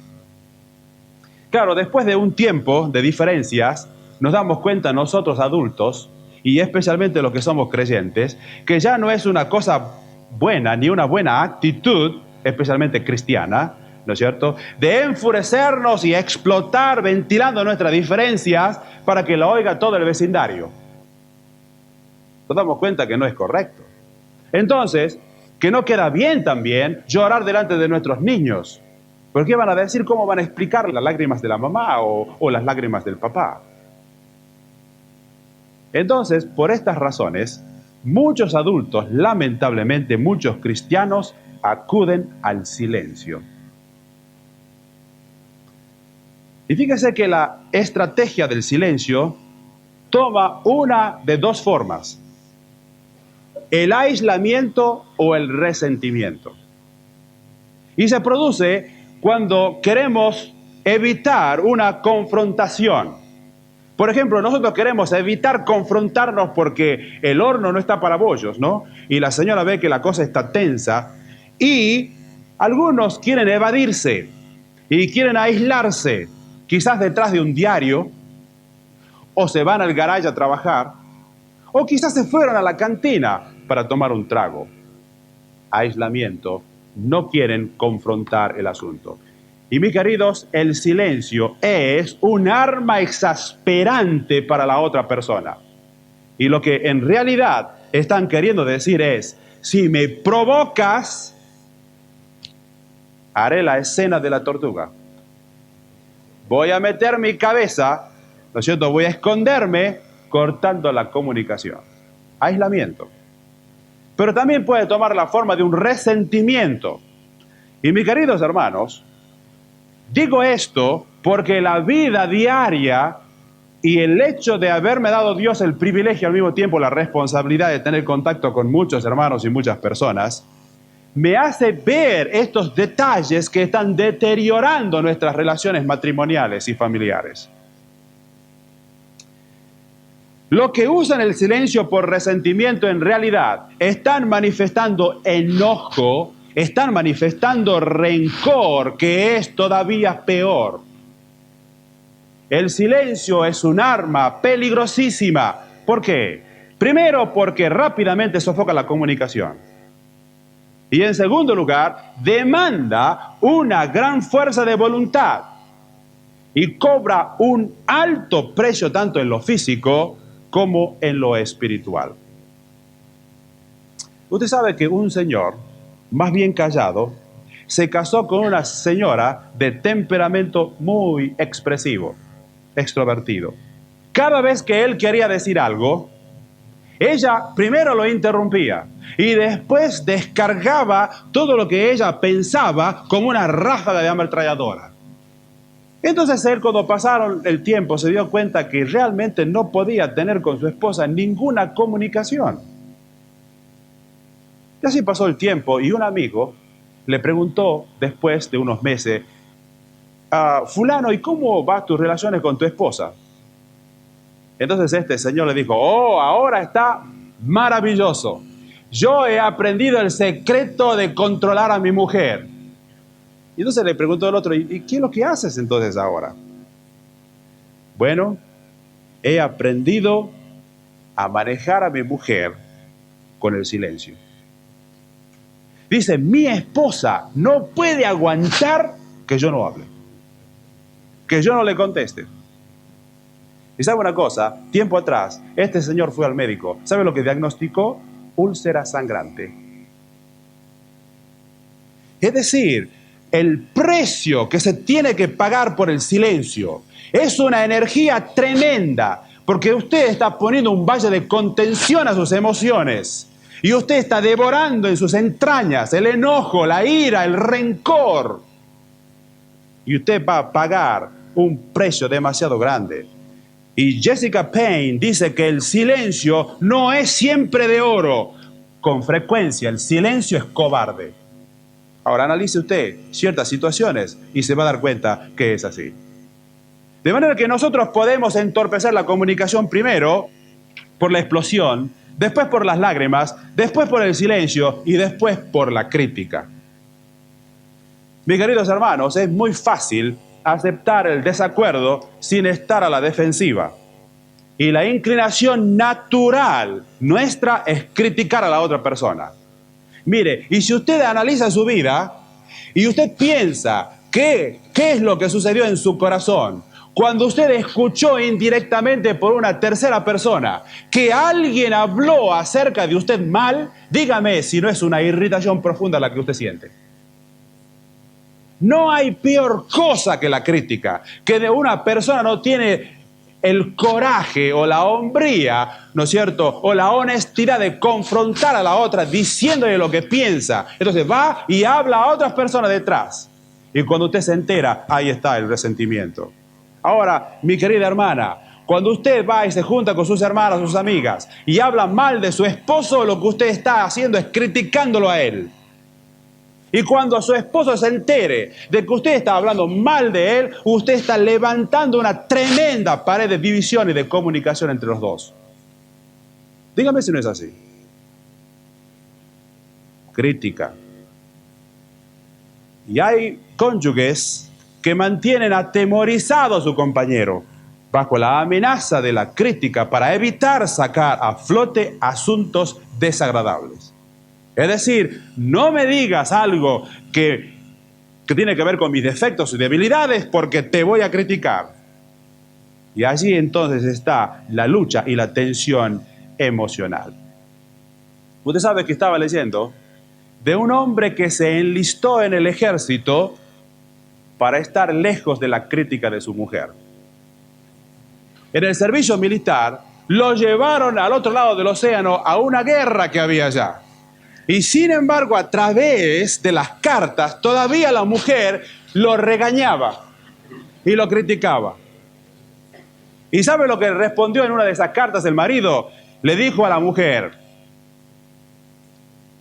Claro, después de un tiempo de diferencias, nos damos cuenta nosotros adultos, y especialmente los que somos creyentes, que ya no es una cosa buena, ni una buena actitud, especialmente cristiana, ¿no es cierto?, de enfurecernos y explotar ventilando nuestras diferencias para que lo oiga todo el vecindario. Nos damos cuenta que no es correcto. Entonces, que no queda bien también llorar delante de nuestros niños. ¿Por qué van a decir? ¿Cómo van a explicar las lágrimas de la mamá o las lágrimas del papá? Entonces, por estas razones, muchos adultos, lamentablemente muchos cristianos, acuden al silencio. Y fíjese que la estrategia del silencio toma una de dos formas: el aislamiento o el resentimiento. Y se produce cuando queremos evitar una confrontación. Por ejemplo, nosotros queremos evitar confrontarnos porque el horno no está para bollos, ¿no? Y la señora ve que la cosa está tensa y algunos quieren evadirse y quieren aislarse, quizás detrás de un diario, o se van al garaje a trabajar, o quizás se fueron a la cantina para tomar un trago. Aislamiento, no quieren confrontar el asunto. Y mis queridos, el silencio es un arma exasperante para la otra persona. Y lo que en realidad están queriendo decir es, si me provocas, haré la escena de la tortuga. Voy a meter mi cabeza, ¿no es cierto?, voy a esconderme cortando la comunicación. Aislamiento. Pero también puede tomar la forma de un resentimiento. Y mis queridos hermanos, digo esto porque la vida diaria y el hecho de haberme dado Dios el privilegio, al mismo tiempo la responsabilidad de tener contacto con muchos hermanos y muchas personas, me hace ver estos detalles que están deteriorando nuestras relaciones matrimoniales y familiares. Lo que usan el silencio por resentimiento en realidad están manifestando enojo, están manifestando rencor, que es todavía peor. El silencio es un arma peligrosísima. ¿Por qué? Primero, porque rápidamente sofoca la comunicación. Y en segundo lugar, demanda una gran fuerza de voluntad y cobra un alto precio tanto en lo físico como en lo espiritual. Usted sabe que un señor, más bien callado, se casó con una señora de temperamento muy expresivo, extrovertido. Cada vez que él quería decir algo, ella primero lo interrumpía y después descargaba todo lo que ella pensaba como una ráfaga de ametralladora. Entonces él, cuando pasaron el tiempo, se dio cuenta que realmente no podía tener con su esposa ninguna comunicación. Y así pasó el tiempo y un amigo le preguntó después de unos meses: fulano, ¿y cómo van tus relaciones con tu esposa? Entonces este señor le dijo: oh, ahora está maravilloso. Yo he aprendido el secreto de controlar a mi mujer. Y entonces le preguntó el otro: ¿y qué es lo que haces entonces ahora? Bueno, he aprendido a manejar a mi mujer con el silencio. Dice: mi esposa no puede aguantar que yo no hable, que yo no le conteste. Y sabe una cosa, tiempo atrás, este señor fue al médico. ¿Sabe lo que diagnosticó? Úlcera sangrante. Es decir, el precio que se tiene que pagar por el silencio es una energía tremenda, porque usted está poniendo un valle de contención a sus emociones y usted está devorando en sus entrañas el enojo, la ira, el rencor, y usted va a pagar un precio demasiado grande. Y Jessica Payne dice que el silencio no es siempre de oro. Con frecuencia el silencio es cobarde. Ahora analice usted ciertas situaciones y se va a dar cuenta que es así. De manera que nosotros podemos entorpecer la comunicación primero por la explosión, después por las lágrimas, después por el silencio y después por la crítica. Mis queridos hermanos, es muy fácil aceptar el desacuerdo sin estar a la defensiva. Y la inclinación natural nuestra es criticar a la otra persona. Mire, y si usted analiza su vida y usted piensa qué es lo que sucedió en su corazón cuando usted escuchó indirectamente por una tercera persona que alguien habló acerca de usted mal, dígame si no es una irritación profunda la que usted siente. No hay peor cosa que la crítica, que de una persona no tiene el coraje o la hombría, ¿no es cierto?, o la honestidad de confrontar a la otra diciéndole lo que piensa. Entonces va y habla a otras personas detrás. Y cuando usted se entera, ahí está el resentimiento. Ahora, mi querida hermana, cuando usted va y se junta con sus hermanas, sus amigas, y habla mal de su esposo, lo que usted está haciendo es criticándolo a él. Y cuando su esposo se entere de que usted está hablando mal de él, usted está levantando una tremenda pared de división y de comunicación entre los dos. Dígame si no es así. Crítica. Y hay cónyuges que mantienen atemorizado a su compañero bajo la amenaza de la crítica para evitar sacar a flote asuntos desagradables. Es decir, no me digas algo que tiene que ver con mis defectos y debilidades porque te voy a criticar. Y allí entonces está la lucha y la tensión emocional. Usted sabe que estaba leyendo de un hombre que se enlistó en el ejército para estar lejos de la crítica de su mujer. En el servicio militar lo llevaron al otro lado del océano a una guerra que había allá. Y sin embargo, a través de las cartas, todavía la mujer lo regañaba y lo criticaba. ¿Y sabe lo que respondió en una de esas cartas el marido? Le dijo a la mujer: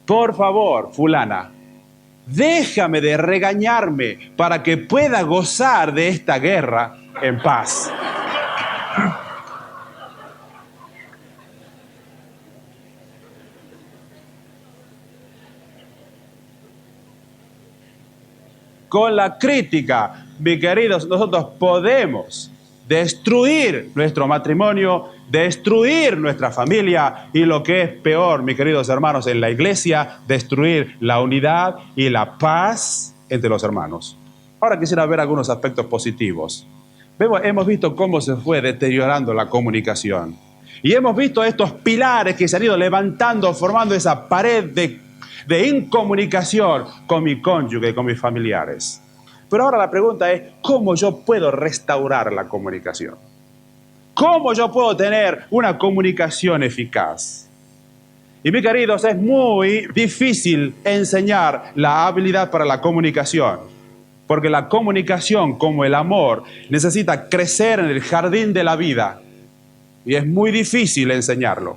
por favor, fulana, déjame de regañarme para que pueda gozar de esta guerra en paz. Con la crítica, mis queridos, nosotros podemos destruir nuestro matrimonio, destruir nuestra familia y lo que es peor, mis queridos hermanos, en la iglesia, destruir la unidad y la paz entre los hermanos. Ahora quisiera ver algunos aspectos positivos. Hemos visto cómo se fue deteriorando la comunicación. Y hemos visto estos pilares que se han ido levantando, formando esa pared de incomunicación con mi cónyuge, con mis familiares. Pero ahora la pregunta es, ¿cómo yo puedo restaurar la comunicación? ¿Cómo yo puedo tener una comunicación eficaz? Y mis queridos, es muy difícil enseñar la habilidad para la comunicación, porque la comunicación, como el amor, necesita crecer en el jardín de la vida, y es muy difícil enseñarlo.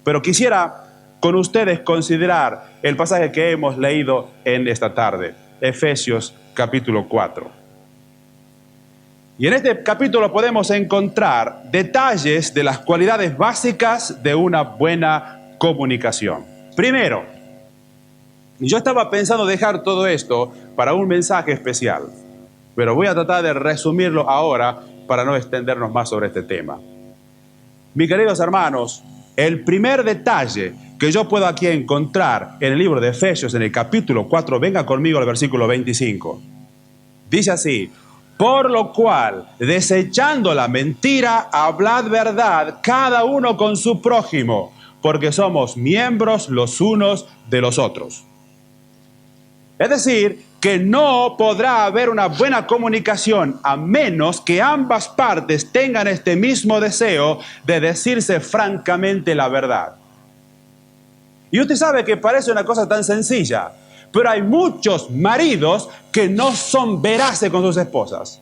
Pero quisiera con ustedes considerar el pasaje que hemos leído en esta tarde, Efesios capítulo 4. Y en este capítulo podemos encontrar detalles de las cualidades básicas de una buena comunicación. Primero, yo estaba pensando dejar todo esto para un mensaje especial, pero voy a tratar de resumirlo ahora para no extendernos más sobre este tema. Mis queridos hermanos, el primer detalle que yo puedo aquí encontrar en el libro de Efesios, en el capítulo 4, venga conmigo al versículo 25. Dice así: por lo cual, desechando la mentira, hablad verdad, cada uno con su prójimo, porque somos miembros los unos de los otros. Es decir, que no podrá haber una buena comunicación a menos que ambas partes tengan este mismo deseo de decirse francamente la verdad. Y usted sabe que parece una cosa tan sencilla, pero hay muchos maridos que no son veraces con sus esposas.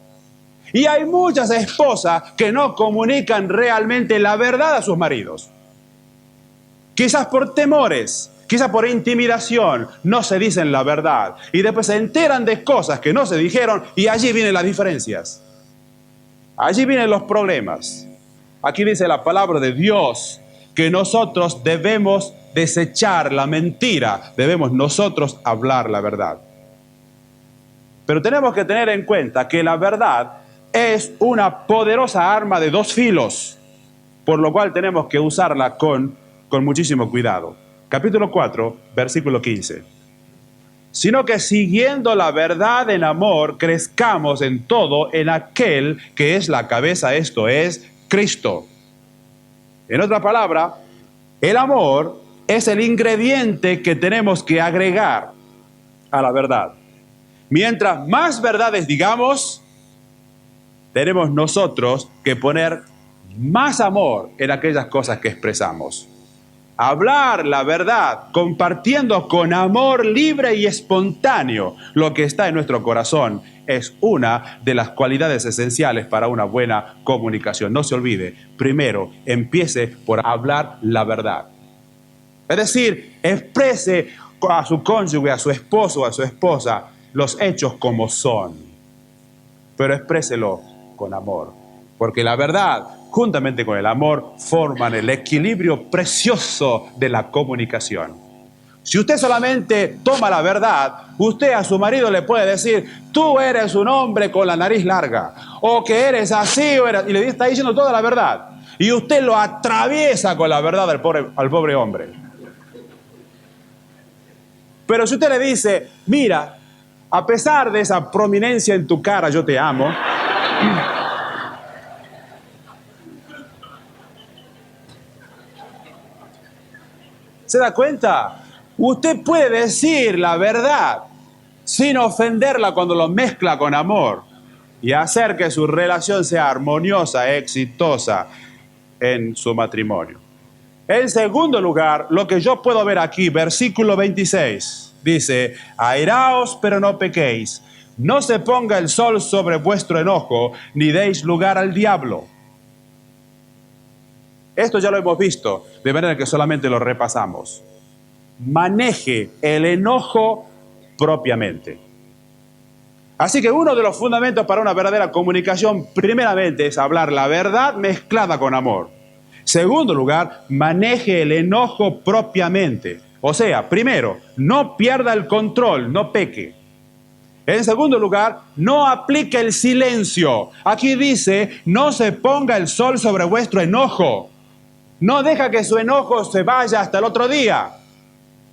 Y hay muchas esposas que no comunican realmente la verdad a sus maridos. Quizás por temores, quizás por intimidación, no se dicen la verdad. Y después se enteran de cosas que no se dijeron y allí vienen las diferencias. Allí vienen los problemas. Aquí dice la palabra de Dios que nosotros debemos desechar la mentira, debemos nosotros hablar la verdad. Pero tenemos que tener en cuenta que la verdad es una poderosa arma de dos filos, por lo cual tenemos que usarla con muchísimo cuidado. Capítulo 4, versículo 15. Sino que siguiendo la verdad en amor, crezcamos en todo en aquel que es la cabeza, esto es Cristo. En otra palabra, el amor es el ingrediente que tenemos que agregar a la verdad. Mientras más verdades digamos, tenemos nosotros que poner más amor en aquellas cosas que expresamos. Hablar la verdad, compartiendo con amor libre y espontáneo lo que está en nuestro corazón, es una de las cualidades esenciales para una buena comunicación. No se olvide, primero empiece por hablar la verdad. Es decir, exprese a su cónyuge, a su esposo o a su esposa los hechos como son, pero expréselo con amor, porque la verdad, juntamente con el amor, forman el equilibrio precioso de la comunicación. Si usted solamente toma la verdad, usted a su marido le puede decir: tú eres un hombre con la nariz larga, o que eres así, y le está diciendo toda la verdad, y usted lo atraviesa con la verdad al pobre hombre. Pero si usted le dice: mira, a pesar de esa prominencia en tu cara, yo te amo, ¿se da cuenta? Usted puede decir la verdad sin ofenderla cuando lo mezcla con amor y hacer que su relación sea armoniosa, exitosa en su matrimonio. En segundo lugar, lo que yo puedo ver aquí, versículo 26, dice: airaos, pero no pequéis. No se ponga el sol sobre vuestro enojo, ni deis lugar al diablo. Esto ya lo hemos visto, de manera que solamente lo repasamos. Maneje el enojo propiamente. Así que uno de los fundamentos para una verdadera comunicación, primeramente, es hablar la verdad mezclada con amor. Segundo lugar, maneje el enojo propiamente. O sea, primero, no pierda el control, no peque. En segundo lugar, no aplique el silencio. Aquí dice: no se ponga el sol sobre vuestro enojo. No deja que su enojo se vaya hasta el otro día.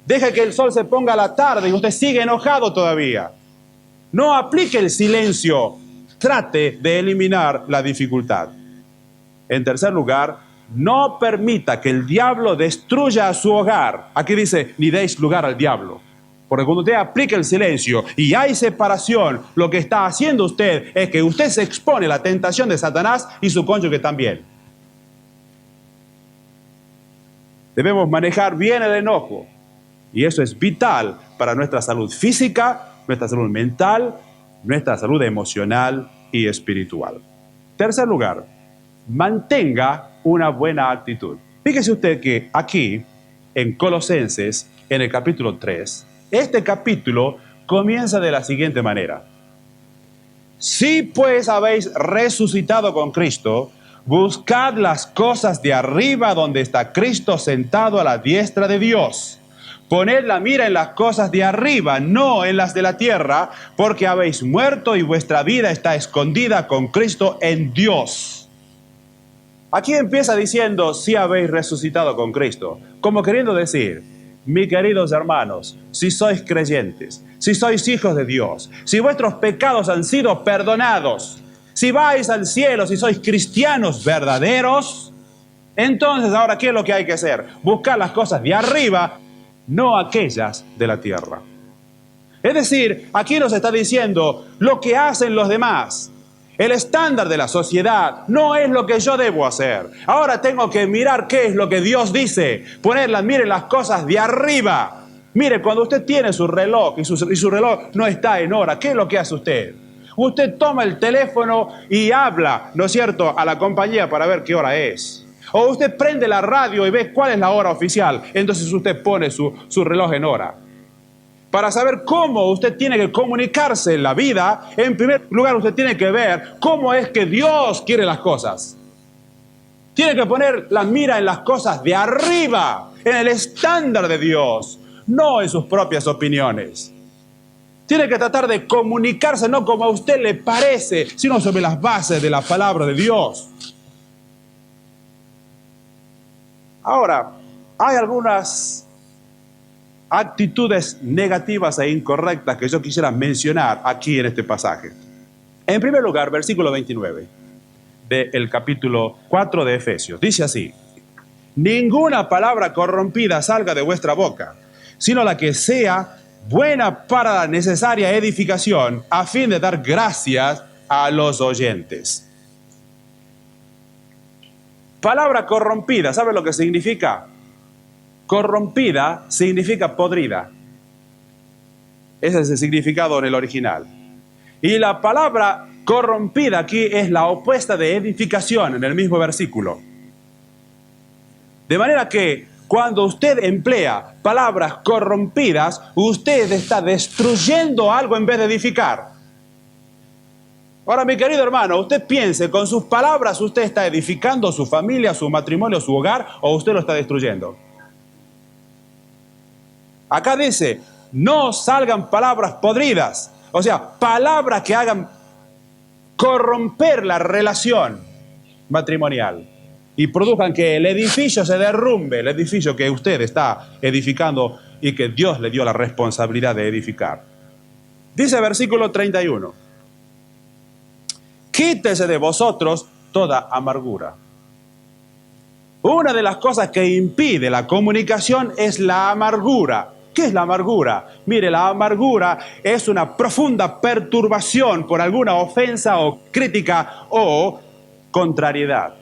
Deja que el sol se ponga a la tarde y usted sigue enojado todavía. No aplique el silencio. Trate de eliminar la dificultad. En tercer lugar, no permita que el diablo destruya a su hogar. Aquí dice, ni deis lugar al diablo. Porque cuando usted aplica el silencio y hay separación, lo que está haciendo usted es que usted se expone a la tentación de Satanás y su cónyuge también. Debemos manejar bien el enojo. Y eso es vital para nuestra salud física, nuestra salud mental, nuestra salud emocional y espiritual. Tercer lugar, mantenga una buena actitud. Fíjese usted que aquí, en Colosenses, en el capítulo 3, este capítulo comienza de la siguiente manera. Si pues habéis resucitado con Cristo, buscad las cosas de arriba donde está Cristo sentado a la diestra de Dios. Poned la mira en las cosas de arriba, no en las de la tierra, porque habéis muerto y vuestra vida está escondida con Cristo en Dios. Aquí empieza diciendo, si habéis resucitado con Cristo, como queriendo decir, mis queridos hermanos, si sois creyentes, si sois hijos de Dios, si vuestros pecados han sido perdonados, si vais al cielo, si sois cristianos verdaderos, entonces ahora, ¿qué es lo que hay que hacer? Buscar las cosas de arriba, no aquellas de la tierra. Es decir, aquí nos está diciendo lo que hacen los demás. El estándar de la sociedad no es lo que yo debo hacer. Ahora tengo que mirar qué es lo que Dios dice. Miren las cosas de arriba. Mire, cuando usted tiene su reloj y su reloj no está en hora, ¿qué es lo que hace usted? Usted toma el teléfono y habla, ¿no es cierto?, a la compañía para ver qué hora es. O usted prende la radio y ve cuál es la hora oficial. Entonces usted pone su reloj en hora. Para saber cómo usted tiene que comunicarse en la vida, en primer lugar usted tiene que ver cómo es que Dios quiere las cosas. Tiene que poner la mira en las cosas de arriba, en el estándar de Dios, no en sus propias opiniones. Tiene que tratar de comunicarse no como a usted le parece, sino sobre las bases de la palabra de Dios. Ahora, hay algunas actitudes negativas e incorrectas que yo quisiera mencionar aquí en este pasaje. En primer lugar, versículo 29 del capítulo 4 de Efesios. Dice así: ninguna palabra corrompida salga de vuestra boca, sino la que sea buena para la necesaria edificación, a fin de dar gracias a los oyentes. Palabra corrompida, ¿sabe lo que significa? Corrompida significa podrida. Ese es el significado en el original. Y la palabra corrompida aquí es la opuesta de edificación en el mismo versículo. De manera que cuando usted emplea palabras corrompidas, usted está destruyendo algo en vez de edificar. Ahora, mi querido hermano, usted piense, con sus palabras usted está edificando su familia, su matrimonio, su hogar, o usted lo está destruyendo. Acá dice, no salgan palabras podridas, o sea, palabras que hagan corromper la relación matrimonial y produzcan que el edificio se derrumbe, el edificio que usted está edificando y que Dios le dio la responsabilidad de edificar. Dice versículo 31, quítese de vosotros toda amargura. Una de las cosas que impide la comunicación es la amargura. ¿Qué es la amargura? Mire, la amargura es una profunda perturbación por alguna ofensa o crítica o contrariedad.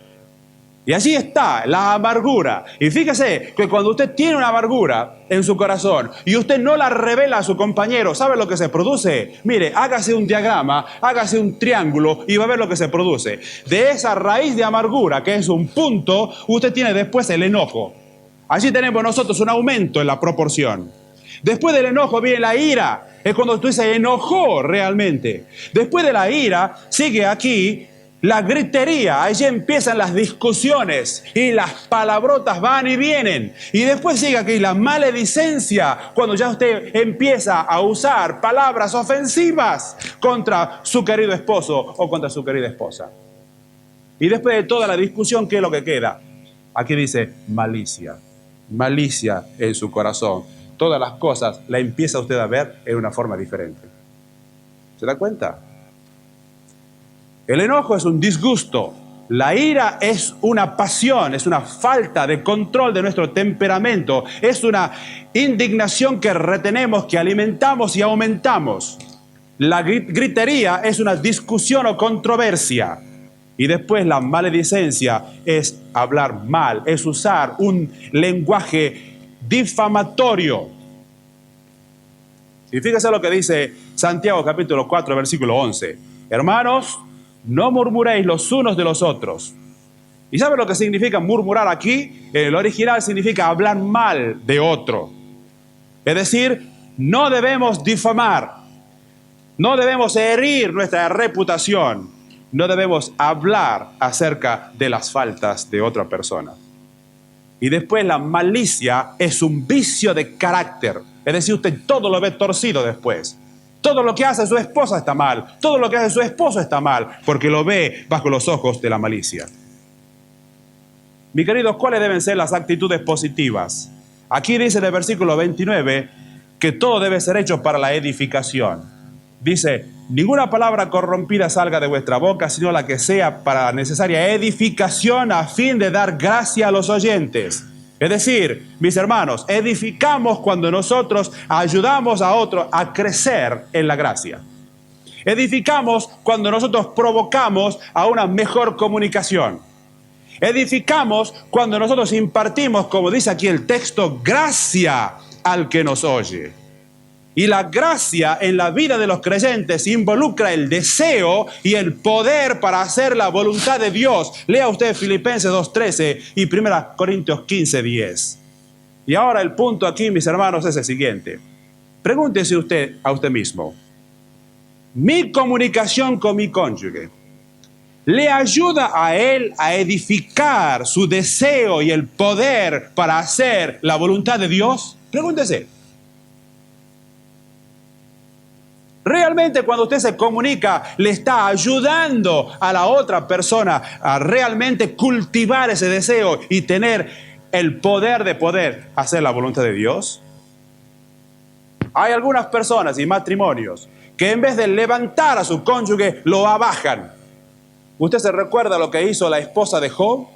Y allí está la amargura. Y fíjese que cuando usted tiene una amargura en su corazón y usted no la revela a su compañero, ¿sabe lo que se produce? Mire, hágase un diagrama, hágase un triángulo y va a ver lo que se produce. De esa raíz de amargura, que es un punto, usted tiene después el enojo. Allí tenemos nosotros un aumento en la proporción. Después del enojo viene la ira. Es cuando usted se enojó realmente. Después de la ira sigue aquí la gritería. Allí empiezan las discusiones y las palabrotas van y vienen. Y después sigue aquí la maledicencia, cuando ya usted empieza a usar palabras ofensivas contra su querido esposo o contra su querida esposa. Y después de toda la discusión, ¿qué es lo que queda? Aquí dice malicia. Malicia en su corazón. Todas las cosas la empieza usted a ver en una forma diferente. ¿Se da cuenta? El enojo es un disgusto, La ira es una pasión, es una falta de control de nuestro temperamento, es una indignación que retenemos, que alimentamos y aumentamos. La gritería es una discusión o controversia. Y después la maledicencia es hablar mal, es usar un lenguaje difamatorio. Y fíjese lo que dice Santiago capítulo 4, versículo 11. Hermanos, no murmuréis los unos de los otros. ¿Y sabe lo que significa murmurar aquí? En el original significa hablar mal de otro. Es decir, no debemos difamar, no debemos herir nuestra reputación, no debemos hablar acerca de las faltas de otra persona. Y después la malicia es un vicio de carácter. Es decir, usted todo lo ve torcido después. Todo lo que hace su esposa está mal. Todo lo que hace su esposo está mal, porque lo ve bajo los ojos de la malicia. Mis queridos, ¿cuáles deben ser las actitudes positivas? Aquí dice en el versículo 29 que todo debe ser hecho para la edificación. Dice, ninguna palabra corrompida salga de vuestra boca, sino la que sea para la necesaria edificación a fin de dar gracia a los oyentes. Es decir, mis hermanos, edificamos cuando nosotros ayudamos a otro a crecer en la gracia. Edificamos cuando nosotros provocamos a una mejor comunicación. Edificamos cuando nosotros impartimos, como dice aquí el texto, gracia al que nos oye. Y la gracia en la vida de los creyentes involucra el deseo y el poder para hacer la voluntad de Dios. Lea usted Filipenses 2:13 y 1 Corintios 15:10. Y ahora el punto aquí, mis hermanos, es el siguiente. Pregúntese usted a usted mismo, ¿mi comunicación con mi cónyuge le ayuda a él a edificar su deseo y el poder para hacer la voluntad de Dios? Pregúntese. Realmente cuando usted se comunica, le está ayudando a la otra persona a realmente cultivar ese deseo y tener el poder de poder hacer la voluntad de Dios. Hay algunas personas y matrimonios que en vez de levantar a su cónyuge, lo abajan. ¿Usted se recuerda lo que hizo la esposa de Job?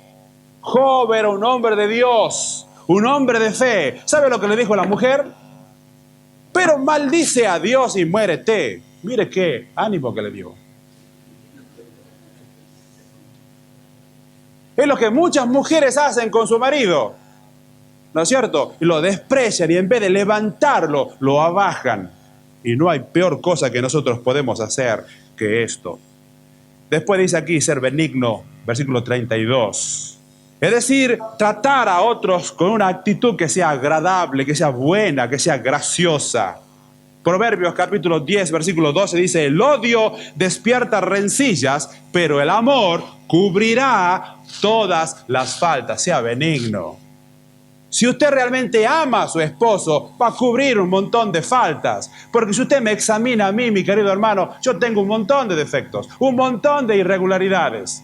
Job era un hombre de Dios, un hombre de fe. ¿Sabe lo que le dijo la mujer? Pero maldice a Dios y muérete. Mire qué ánimo que le dio. Es lo que muchas mujeres hacen con su marido, ¿no es cierto? Y lo desprecian y en vez de levantarlo, lo abajan. Y no hay peor cosa que nosotros podemos hacer que esto. Después dice aquí ser benigno, versículo 32. Es decir, tratar a otros con una actitud que sea agradable, que sea buena, que sea graciosa. Proverbios capítulo 10, versículo 12 dice, el odio despierta rencillas, pero el amor cubrirá todas las faltas. Sea benigno. Si usted realmente ama a su esposo, va a cubrir un montón de faltas. Porque si usted me examina a mí, mi querido hermano, yo tengo un montón de defectos, un montón de irregularidades.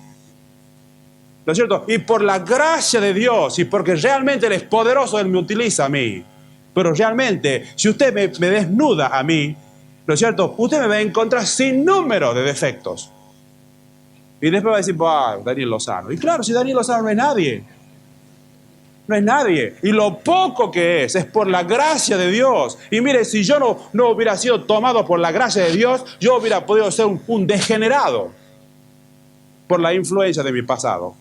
¿No es cierto? Y por la gracia de Dios y porque realmente Él es poderoso, Él me utiliza a mí. Pero realmente, si usted me desnuda a mí, ¿no es cierto? Usted me va a encontrar sin número de defectos. Y después va a decir, Daniel Lozano. Y claro, si Daniel Lozano no es nadie. No es nadie. Y lo poco que es por la gracia de Dios. Y mire, si yo no hubiera sido tomado por la gracia de Dios, yo hubiera podido ser un degenerado por la influencia de mi pasado.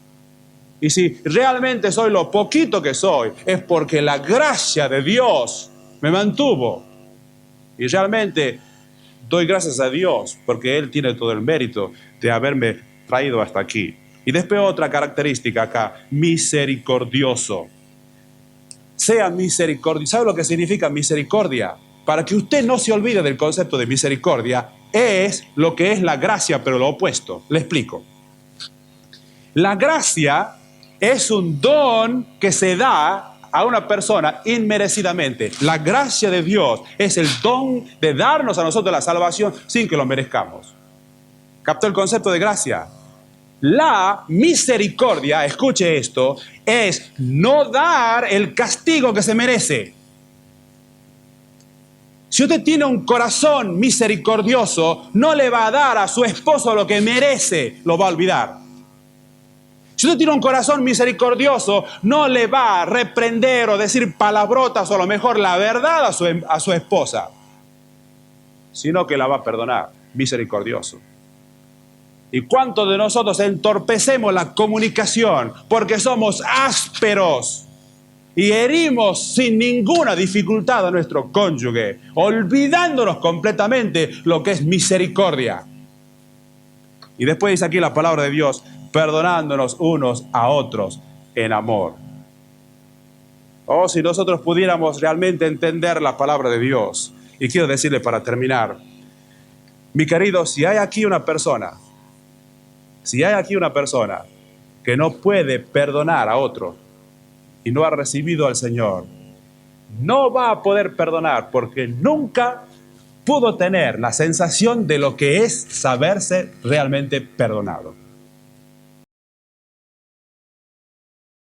Y si realmente soy lo poquito que soy, es porque la gracia de Dios me mantuvo. Y realmente doy gracias a Dios porque Él tiene todo el mérito de haberme traído hasta aquí. Y después otra característica acá, misericordioso. Sea misericordioso. ¿Sabe lo que significa misericordia? Para que usted no se olvide del concepto de misericordia, es lo que es la gracia, pero lo opuesto. Le explico. La gracia es un don que se da a una persona inmerecidamente. La gracia de Dios es el don de darnos a nosotros la salvación sin que lo merezcamos. ¿Captó el concepto de gracia? La misericordia, escuche esto, es no dar el castigo que se merece. Si usted tiene un corazón misericordioso, no le va a dar a su esposo lo que merece, lo va a olvidar. Si usted tiene un corazón misericordioso, no le va a reprender o decir palabrotas o a lo mejor la verdad a su esposa, sino que la va a perdonar, misericordioso. ¿Y cuántos de nosotros entorpecemos la comunicación porque somos ásperos y herimos sin ninguna dificultad a nuestro cónyuge, olvidándonos completamente lo que es misericordia? Y después dice aquí la palabra de Dios, perdonándonos unos a otros en amor. Oh, si nosotros pudiéramos realmente entender la palabra de Dios. Y quiero decirle para terminar, mi querido, si hay aquí una persona que no puede perdonar a otro y no ha recibido al Señor, no va a poder perdonar porque nunca pudo tener la sensación de lo que es saberse realmente perdonado.